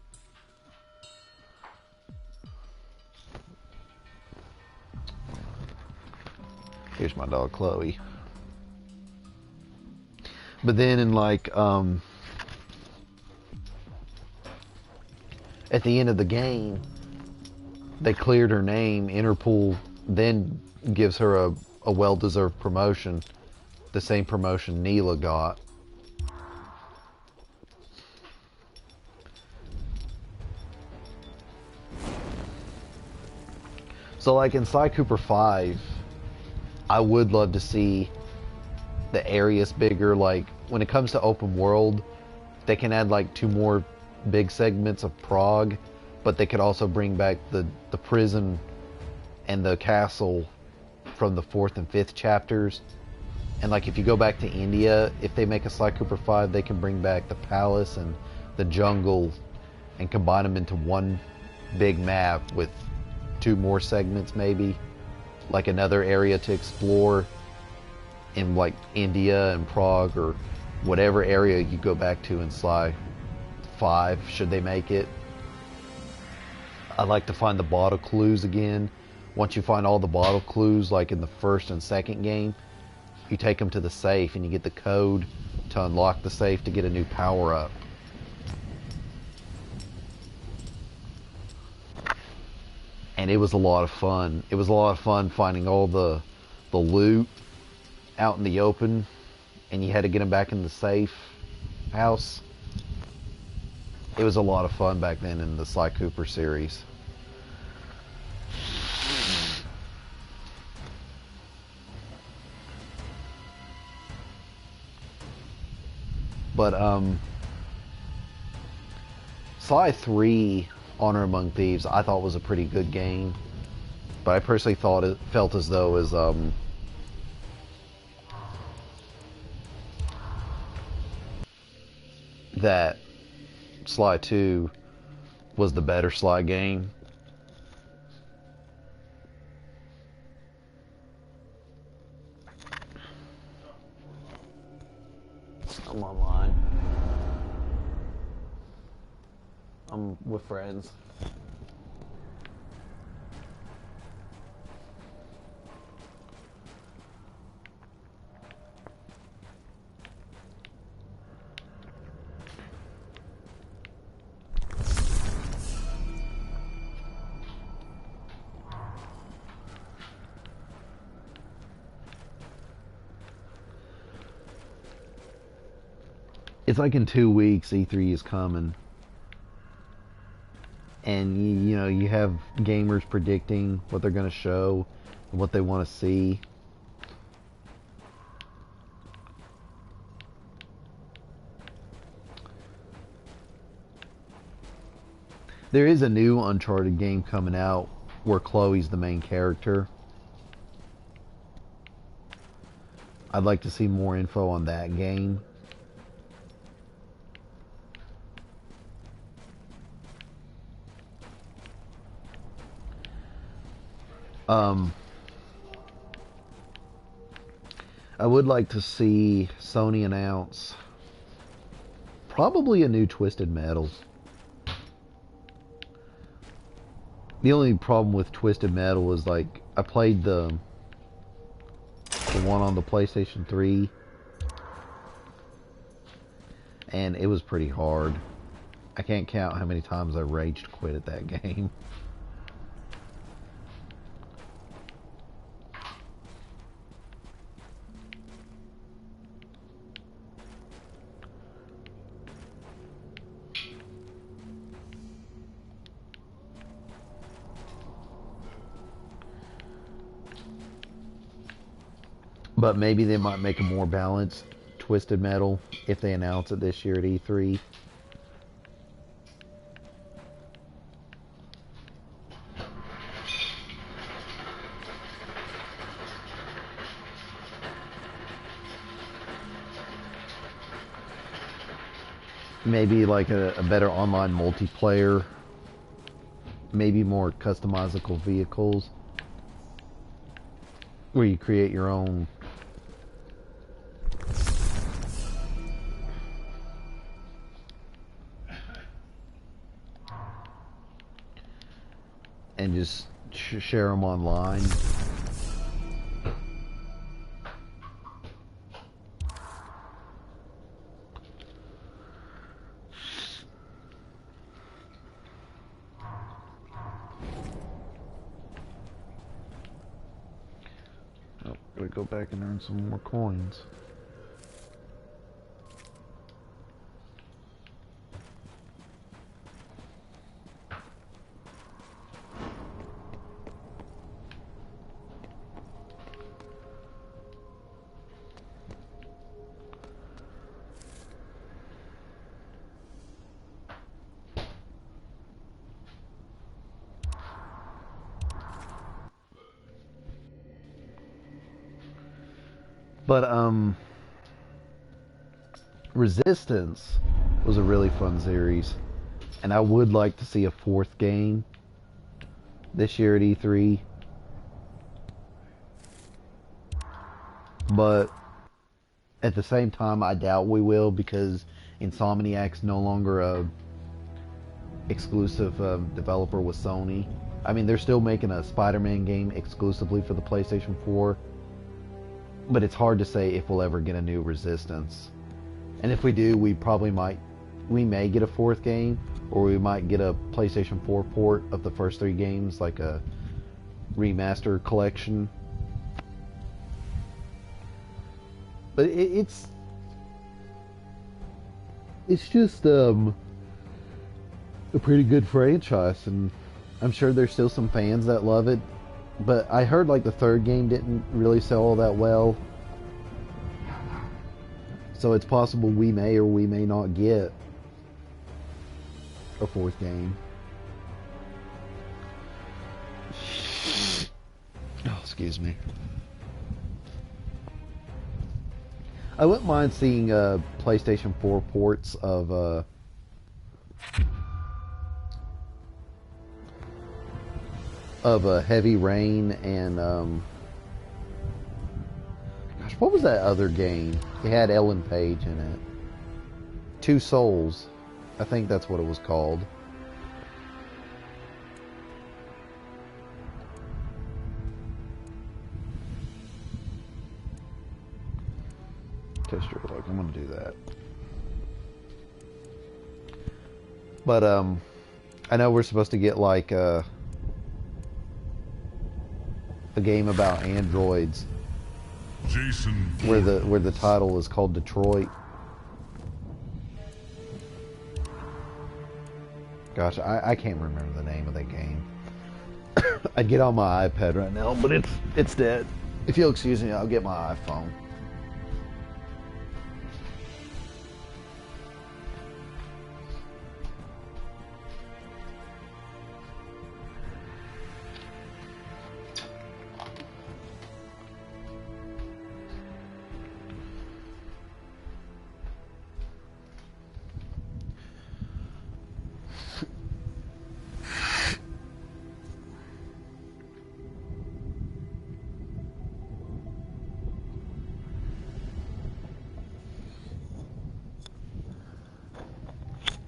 Here's my dog Chloe. But then in like at the end of the game, they cleared her name. Interpol then gives her a well-deserved promotion, the same promotion Neela got. So like in Sly Cooper 5, I would love to see the areas bigger. Like when it comes to open world, they can add like 2 more big segments of Prague, but they could also bring back the prison and the castle from the 4th and 5th chapters. And like if you go back to India, if they make a Sly Cooper 5, they can bring back the palace and the jungle and combine them into one big map with 2 more segments, maybe like another area to explore in like India and Prague, or whatever area you go back to in Sly 5, should they make it. I'd like to find the bottle clues again. Once you find all the bottle clues, like in the 1st and 2nd game, you take them to the safe and you get the code to unlock the safe to get a new power-up. And it was a lot of fun. It was a lot of fun finding all the loot out in the open, and you had to get them back in the safe house. It was a lot of fun back then in the Sly Cooper series. But Sly 3, Honor Among Thieves, I thought was a pretty good game, but I personally felt as though that Sly 2 was the better Sly game. I'm online. I'm with friends. It's like in 2 weeks, E3 is coming. And you know, you have gamers predicting what they're going to show and what they want to see. There is a new Uncharted game coming out where Chloe's the main character. I'd like to see more info on that game. I would like to see Sony announce probably a new Twisted Metal. The only problem with Twisted Metal is, like, I played the one on the PlayStation 3, and it was pretty hard. I can't count how many times I raged quit at that game. But maybe they might make a more balanced Twisted Metal if they announce it this year at E3. Maybe like a better online multiplayer. Maybe more customizable vehicles where you create your own. And just share them online. Oh, gotta go back and earn some more coins. But Resistance was a really fun series, and I would like to see a fourth game this year at E3. But at the same time, I doubt we will, because Insomniac's no longer a exclusive developer with Sony. I mean, they're still making a Spider-Man game exclusively for the PlayStation 4, but it's hard to say if we'll ever get a new Resistance. And if we do, we may get a fourth game, or we might get a PlayStation 4 port of the first 3 games, like a remaster collection. But it's just a pretty good franchise, and I'm sure there's still some fans that love it. But I heard like the third game didn't really sell all that well. So it's possible we may or we may not get a fourth game. Oh, excuse me. I wouldn't mind seeing PlayStation 4 ports of Heavy Rain and gosh, what was that other game? It had Ellen Page in it. Two Souls. I think that's what it was called. Test your luck. I'm gonna do that. But I know we're supposed to get like a game about androids, Jason where the title is called Detroit. Gosh, I can't remember the name of that game. I'd get on my iPad right now, but it's dead. If you'll excuse me, I'll get my iPhone.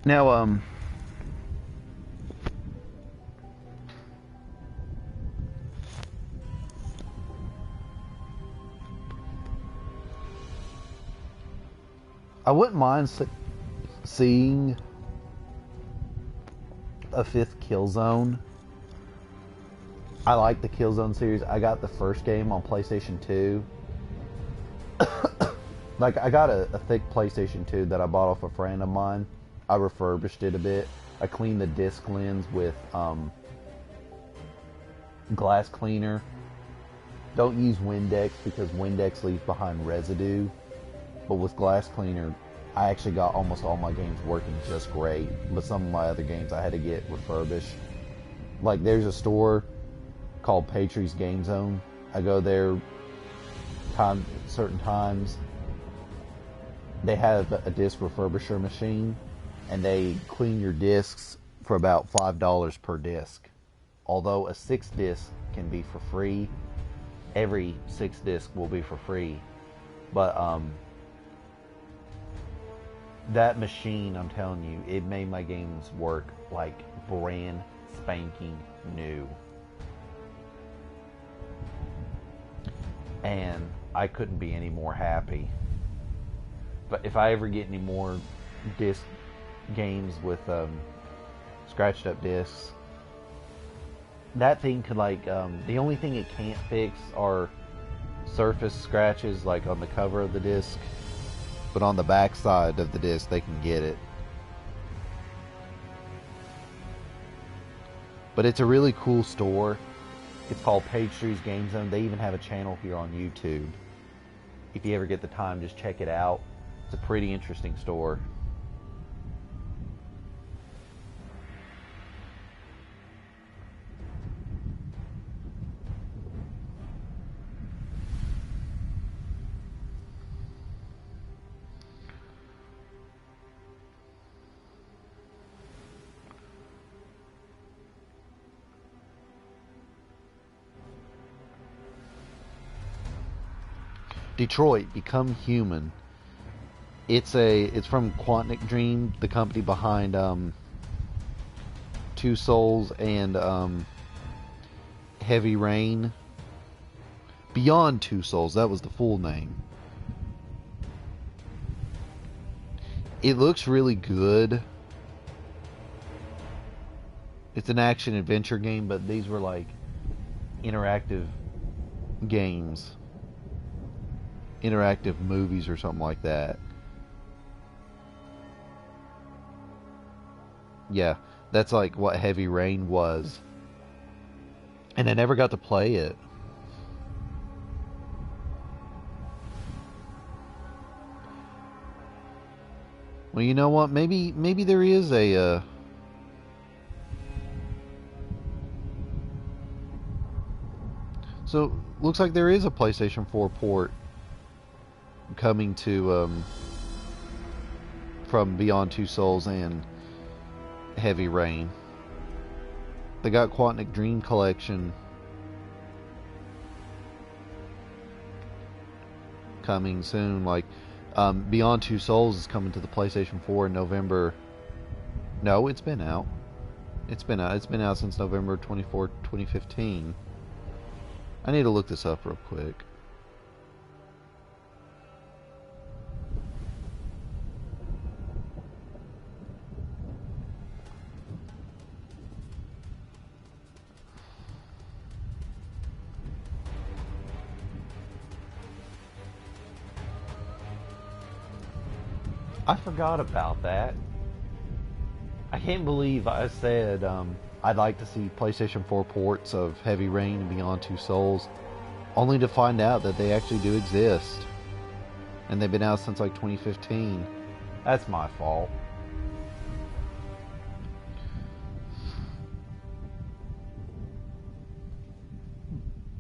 Now, I wouldn't mind seeing a 5th Killzone. I like the Killzone series. I got the first game on PlayStation 2. Like, I got a thick PlayStation 2 that I bought off a friend of mine. I refurbished it a bit. I cleaned the disc lens with glass cleaner. Don't use Windex because Windex leaves behind residue. But with glass cleaner, I actually got almost all my games working just great. But some of my other games I had to get refurbished. Like, there's a store called Patriot's Game Zone. I go there certain times. They have a disc refurbisher machine, and they clean your discs for about $5 per disc. Although a 6 disc can be for free, every 6 disc will be for free. But that machine, I'm telling you, it made my games work like brand spanking new. And I couldn't be any more happy. But if I ever get any more disc games with scratched up discs, that thing could like the only thing it can't fix are surface scratches like on the cover of the disc, but on the back side of the disc they can get it. But it's a really cool store. It's called Patriot's Game Zone. They even have a channel here on YouTube. If you ever get the time, just check it out. It's a pretty interesting store. Detroit, Become Human. It's from Quantic Dream, the company behind Two Souls and Heavy Rain. Beyond Two Souls, that was the full name. It looks really good. It's an action adventure game, but these were like interactive games, interactive movies or something like that. Yeah, that's like what Heavy Rain was. And I never got to play it. Well, you know what? Maybe there is a so looks like there is a PlayStation 4 port coming to from Beyond Two Souls and Heavy Rain. They got Quantic Dream Collection coming soon. Like Beyond Two Souls is coming to the PlayStation 4 in November. No, it's been out. It's been out since November 24th, 2015. I need to look this up real quick. I forgot about that. I can't believe I said I'd like to see PlayStation 4 ports of Heavy Rain and Beyond Two Souls, only to find out that they actually do exist. And they've been out since like 2015. That's my fault.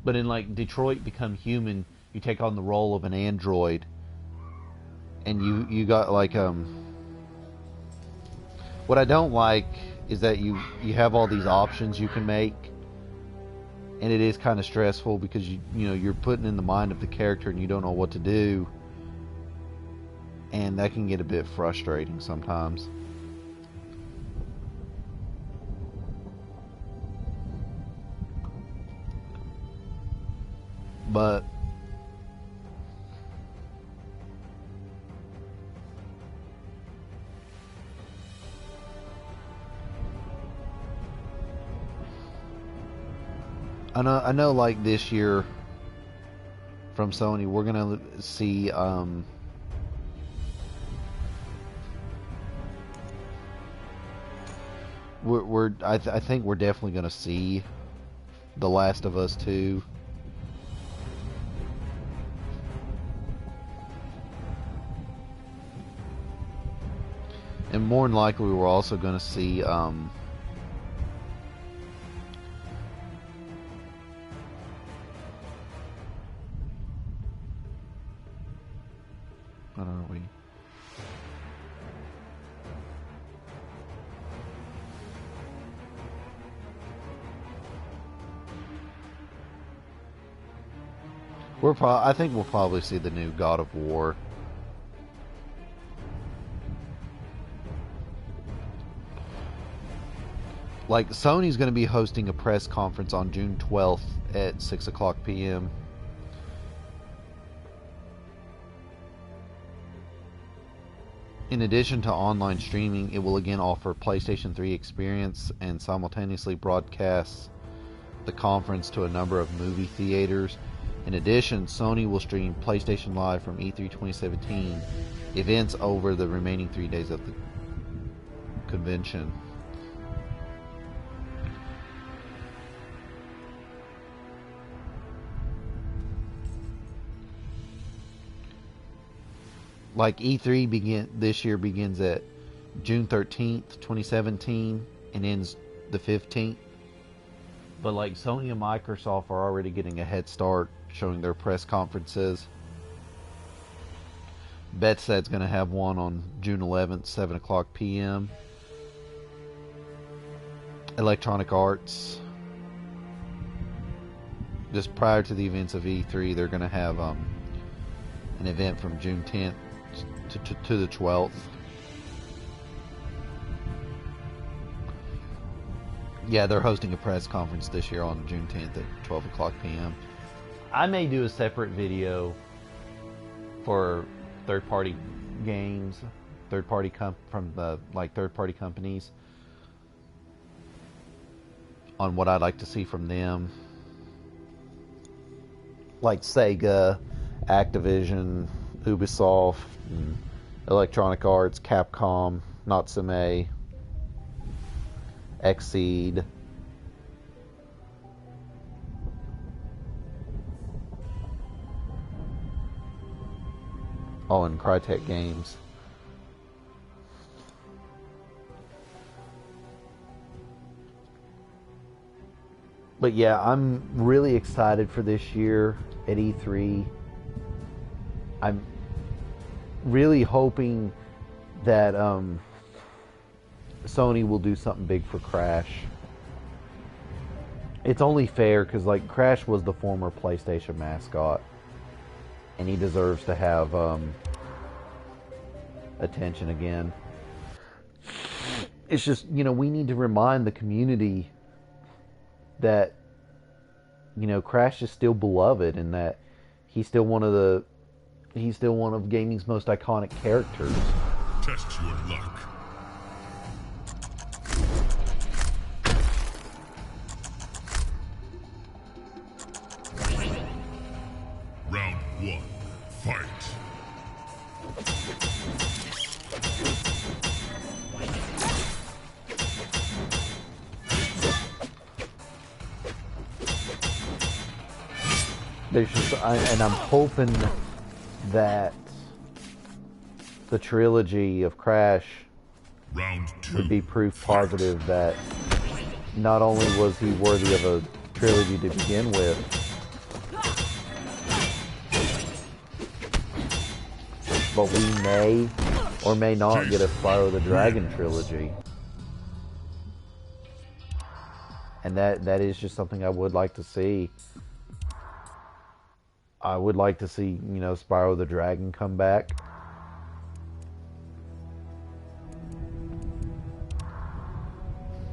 But in like Detroit Become Human, you take on the role of an android. And you got like what I don't like is that you have all these options you can make, and it is kind of stressful because you know you're putting in the mind of the character and you don't know what to do, and that can get a bit frustrating sometimes. But I know like this year from Sony we're gonna see I think we're definitely gonna see The Last of Us 2. And more than likely we're also gonna see what are we? I think we'll probably see the new God of War. Like, Sony's going to be hosting a press conference on June 12th at 6 o'clock p.m. In addition to online streaming, it will again offer PlayStation 3 experience and simultaneously broadcast the conference to a number of movie theaters. In addition, Sony will stream PlayStation Live from E3 2017 events over the remaining 3 days of the convention. Like E3 this year begins at June 13th, 2017 and ends the 15th. But like Sony and Microsoft are already getting a head start showing their press conferences. Bethesda's going to have one on June 11th, 7 o'clock p.m. Electronic Arts, just prior to the events of E3, they're going to have an event from June 10th to the 12th. Yeah, they're hosting a press conference this year on June 10th at 12 o'clock p.m. I may do a separate video for third-party games, third-party companies, on what I'd like to see from them, like Sega, Activision, Ubisoft, and Electronic Arts, Capcom, Natsume, Exceed. Oh, and Crytek Games. But yeah, I'm really excited for this year at E3. I'm really hoping that Sony will do something big for Crash. It's only fair because, like, Crash was the former PlayStation mascot, and he deserves to have attention again. It's just, you know, we need to remind the community that, you know, Crash is still beloved and that he's still one of gaming's most iconic characters. Test your luck. Round 1. Fight. And I'm hoping that the trilogy of Crash Round 2. would be proof positive that not only was he worthy of a trilogy to begin with, but we may or may not get a Spyro the Dragon trilogy. And that is just something I would like to see. I would like to see, you know, Spyro the Dragon come back.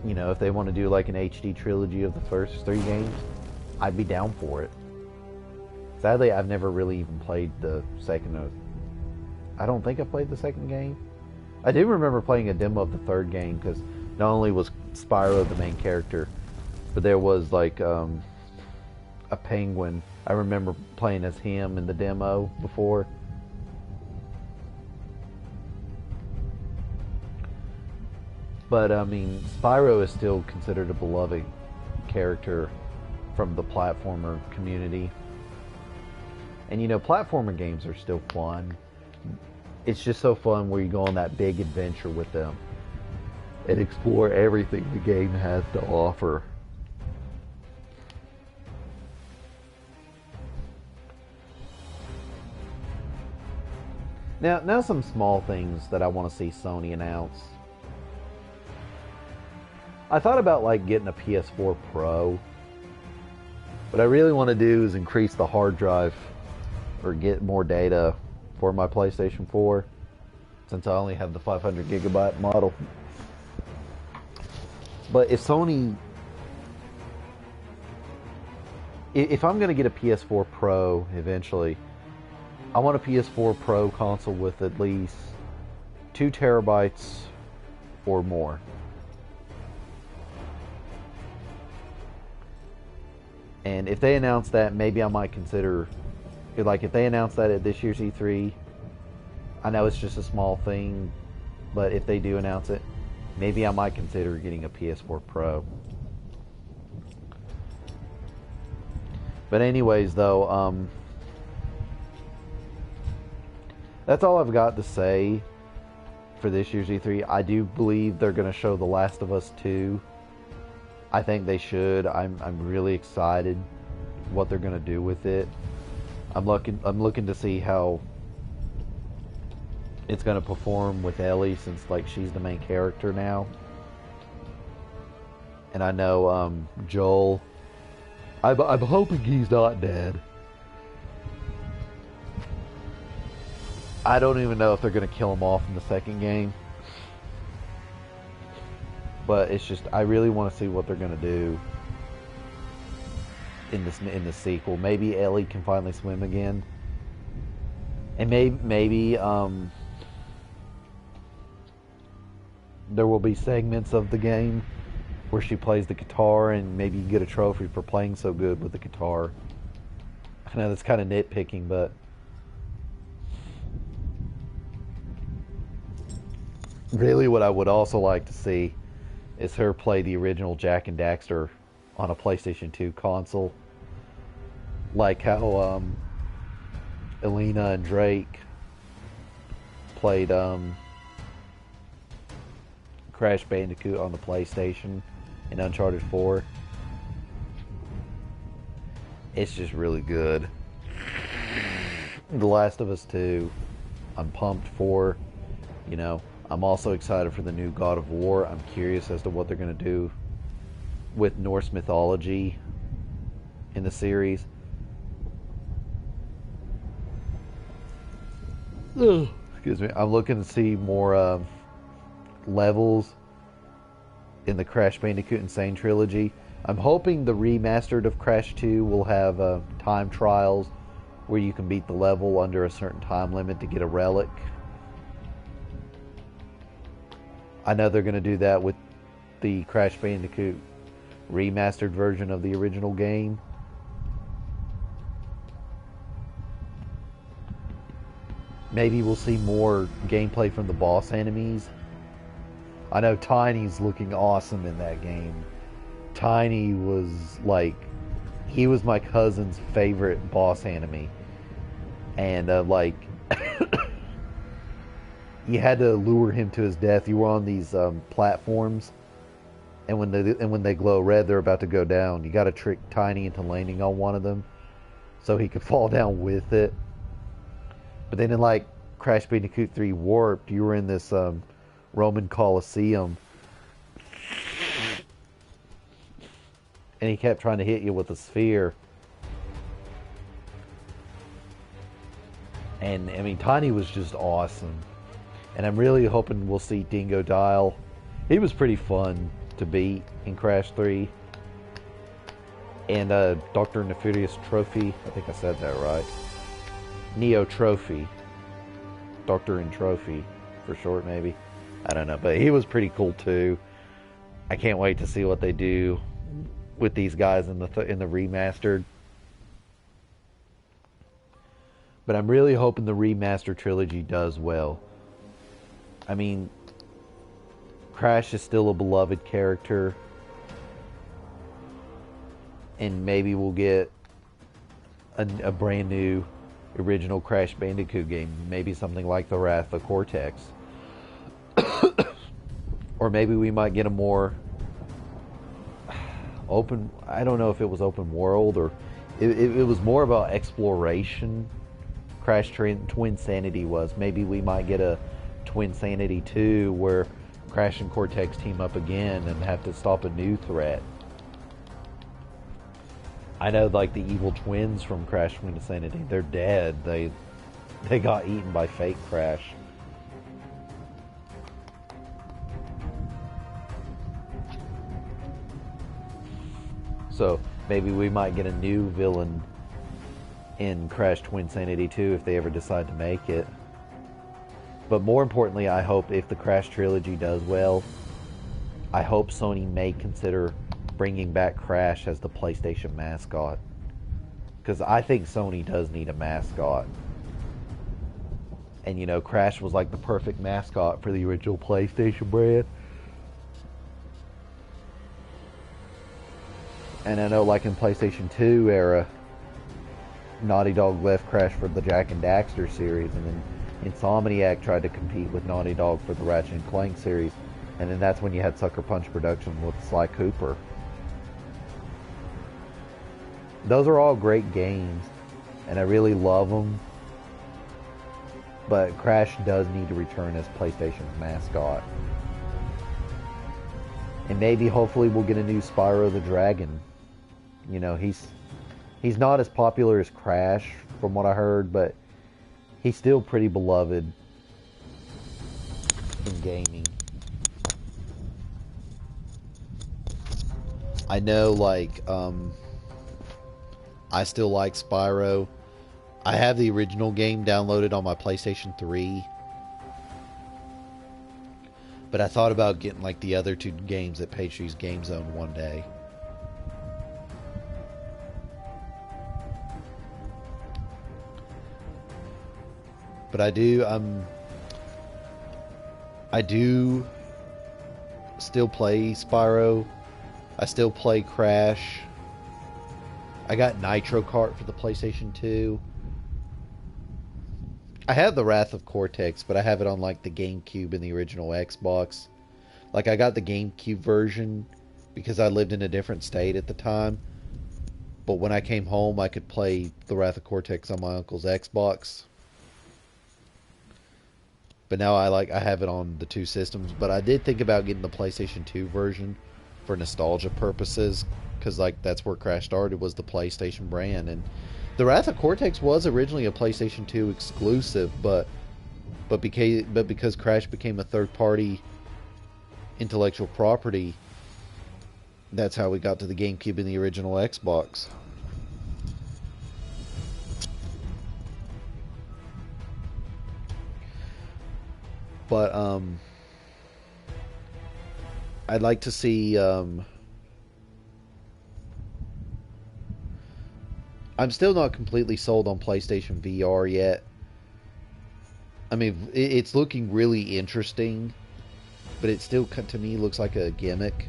You know, if they want to do like an HD trilogy of the first 3 games, I'd be down for it. Sadly, I've never really even played the second. I don't think I played the second game. I do remember playing a demo of the third game because not only was Spyro the main character, but there was like a penguin. I remember playing as him in the demo before. But I mean, Spyro is still considered a beloved character from the platformer community. And you know, platformer games are still fun. It's just so fun where you go on that big adventure with them and explore everything the game has to offer. Now some small things that I want to see Sony announce. I thought about like getting a PS4 Pro. What I really want to do is increase the hard drive or get more data for my PlayStation 4, since I only have the 500 gigabyte model. But if Sony, if I'm going to get a PS4 Pro eventually, I want a PS4 Pro console with at least 2 terabytes or more. And if they announce that, maybe I might consider, like if they announce that at this year's E3, I know it's just a small thing, but if they do announce it, maybe I might consider getting a PS4 Pro. But anyways, though, that's all I've got to say for this year's E3. I do believe they're going to show The Last of Us 2. I think they should. I'm really excited what they're going to do with it. I'm looking to see how it's going to perform with Ellie, since like she's the main character now. And I know Joel, I'm hoping he's not dead. I don't even know if they're going to kill him off in the second game. But it's just, I really want to see what they're going to do in the sequel. Maybe Ellie can finally swim again. And maybe there will be segments of the game where she plays the guitar and maybe you get a trophy for playing so good with the guitar. I know that's kind of nitpicking, but really what I would also like to see is her play the original Jak and Daxter on a PlayStation 2 console. Like how Elena and Drake played Crash Bandicoot on the PlayStation in Uncharted 4. It's just really good. The Last of Us 2, I'm pumped for. You know, I'm also excited for the new God of War. I'm curious as to what they're going to do with Norse mythology in the series. Excuse me. I'm looking to see more levels in the Crash Bandicoot Insane trilogy. I'm hoping the remastered of Crash 2 will have time trials where you can beat the level under a certain time limit to get a relic. I know they're going to do that with the Crash Bandicoot remastered version of the original game. Maybe we'll see more gameplay from the boss enemies. I know Tiny's looking awesome in that game. Tiny was like, he was my cousin's favorite boss enemy. And like, you had to lure him to his death. You were on these platforms, and when they glow red, they're about to go down. You got to trick Tiny into landing on one of them, so he could fall down with it. But then in like Crash Bandicoot 3 Warped, you were in this Roman Colosseum, and he kept trying to hit you with a sphere. And I mean, Tiny was just awesome. And I'm really hoping we'll see Dingo Dial. He was pretty fun to beat in Crash 3. And Dr. Nefarious Trophy. I think I said that right. Neo Trophy. Doctor and Trophy for short, maybe. I don't know. But he was pretty cool too. I can't wait to see what they do with these guys in the remastered. But I'm really hoping the remaster trilogy does well. I mean, Crash is still a beloved character. And maybe we'll get a brand new original Crash Bandicoot game. Maybe something like The Wrath of Cortex. Or maybe we might get a more open... I don't know if it was open world or... It was more about exploration. Crash Twinsanity was. Maybe we might get a Twinsanity 2 where Crash and Cortex team up again and have to stop a new threat. I know, like the evil twins from Crash Twinsanity, they're dead. They got eaten by fake Crash. So maybe we might get a new villain in Crash Twinsanity 2 if they ever decide to make it. But more importantly, I hope if the Crash trilogy does well, I hope Sony may consider bringing back Crash as the PlayStation mascot. Because I think Sony does need a mascot. And you know, Crash was like the perfect mascot for the original PlayStation brand. And I know like in PlayStation 2 era, Naughty Dog left Crash for the Jak and Daxter series, and then Insomniac tried to compete with Naughty Dog for the Ratchet and Clank series, and then that's when you had Sucker Punch Productions with Sly Cooper. Those are all great games, and I really love them, but Crash does need to return as PlayStation's mascot. And maybe, hopefully, we'll get a new Spyro the Dragon. You know, he's not as popular as Crash, from what I heard, but he's still pretty beloved in gaming. I know, like, I still like Spyro. I have the original game downloaded on my PlayStation 3. But I thought about getting, like, the other two games at Pastry's Game Zone one day. But I do still play Spyro. I still play Crash. I got Nitro Kart for the PlayStation 2. I have the Wrath of Cortex, but I have it on like the GameCube and the original Xbox. Like, I got the GameCube version because I lived in a different state at the time. But when I came home, I could play the Wrath of Cortex on my uncle's Xbox. But now I have it on the two systems. But I did think about getting the PlayStation 2 version for nostalgia purposes, because like that's where Crash started, was the PlayStation brand. And the Wrath of Cortex was originally a PlayStation 2 exclusive, but because Crash became a third-party intellectual property, that's how we got to the GameCube and the original Xbox. But I'd like to see I'm still not completely sold on PlayStation VR yet. I mean, it's looking really interesting, but it still, to me, looks like a gimmick.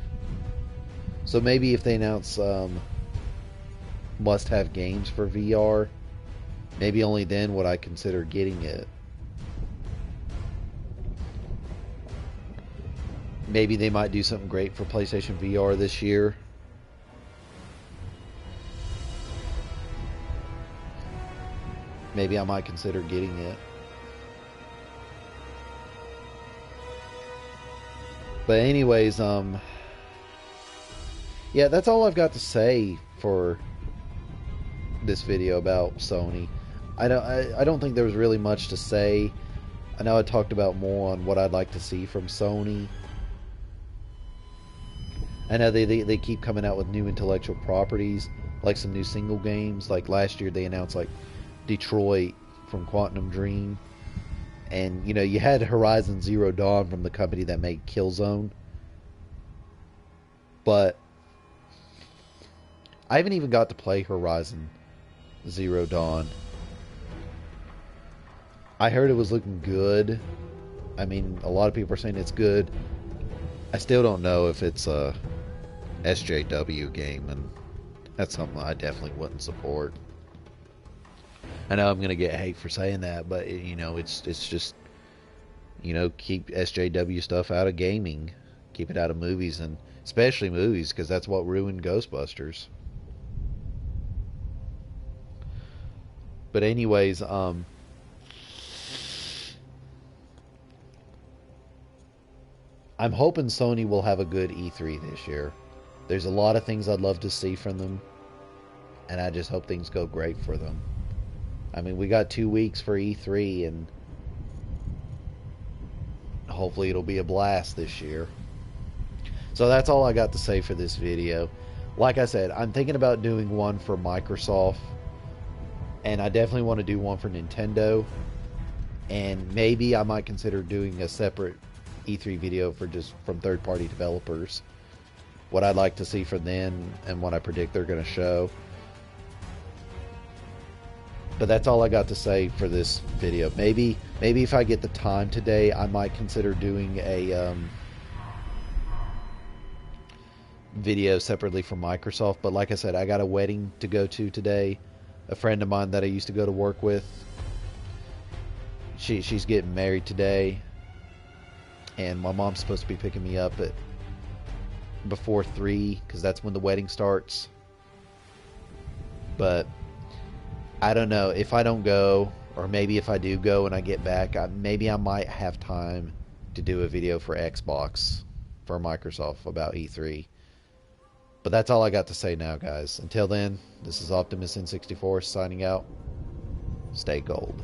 So maybe if they announce must-have games for VR, maybe only then would I consider getting it. Maybe they might do something great for PlayStation VR this year. Maybe I might consider getting it. But anyways, yeah, that's all I've got to say for this video about Sony. I don't think there was really much to say. I know I talked about more on what I'd like to see from Sony. I know they keep coming out with new intellectual properties, like some new single games. Like last year they announced like Detroit from Quantum Dream. And, you know, you had Horizon Zero Dawn from the company that made Killzone. But I haven't even got to play Horizon Zero Dawn. I heard it was looking good. I mean, a lot of people are saying it's good. I still don't know if it's a SJW game, and that's something I definitely wouldn't support. I know I'm going to get hate for saying that, but, you know, it's just, you know, keep SJW stuff out of gaming. Keep it out of movies, and especially movies, because that's what ruined Ghostbusters. But anyways, I'm hoping Sony will have a good E3 this year. There's a lot of things I'd love to see from them, and I just hope things go great for them. I mean, we got 2 weeks for E3, and hopefully it'll be a blast this year. So that's all I got to say for this video. Like I said, I'm thinking about doing one for Microsoft, and I definitely want to do one for Nintendo, and maybe I might consider doing a separate E3 video for just from third-party developers, what I'd like to see from them and what I predict they're going to show. But that's all I got to say for this video. Maybe if I get the time today, I might consider doing a video separately from Microsoft. But like I said, I got a wedding to go to today. A friend of mine that I used to go to work with, she's getting married today, and my mom's supposed to be picking me up at before 3, because that's when the wedding starts. But I don't know if I don't go, or maybe if I do go and I get back, maybe I might have time to do a video for Xbox, for Microsoft, about E3. But that's all I got to say now, guys. Until then, this is Optimus N64 signing out. Stay gold.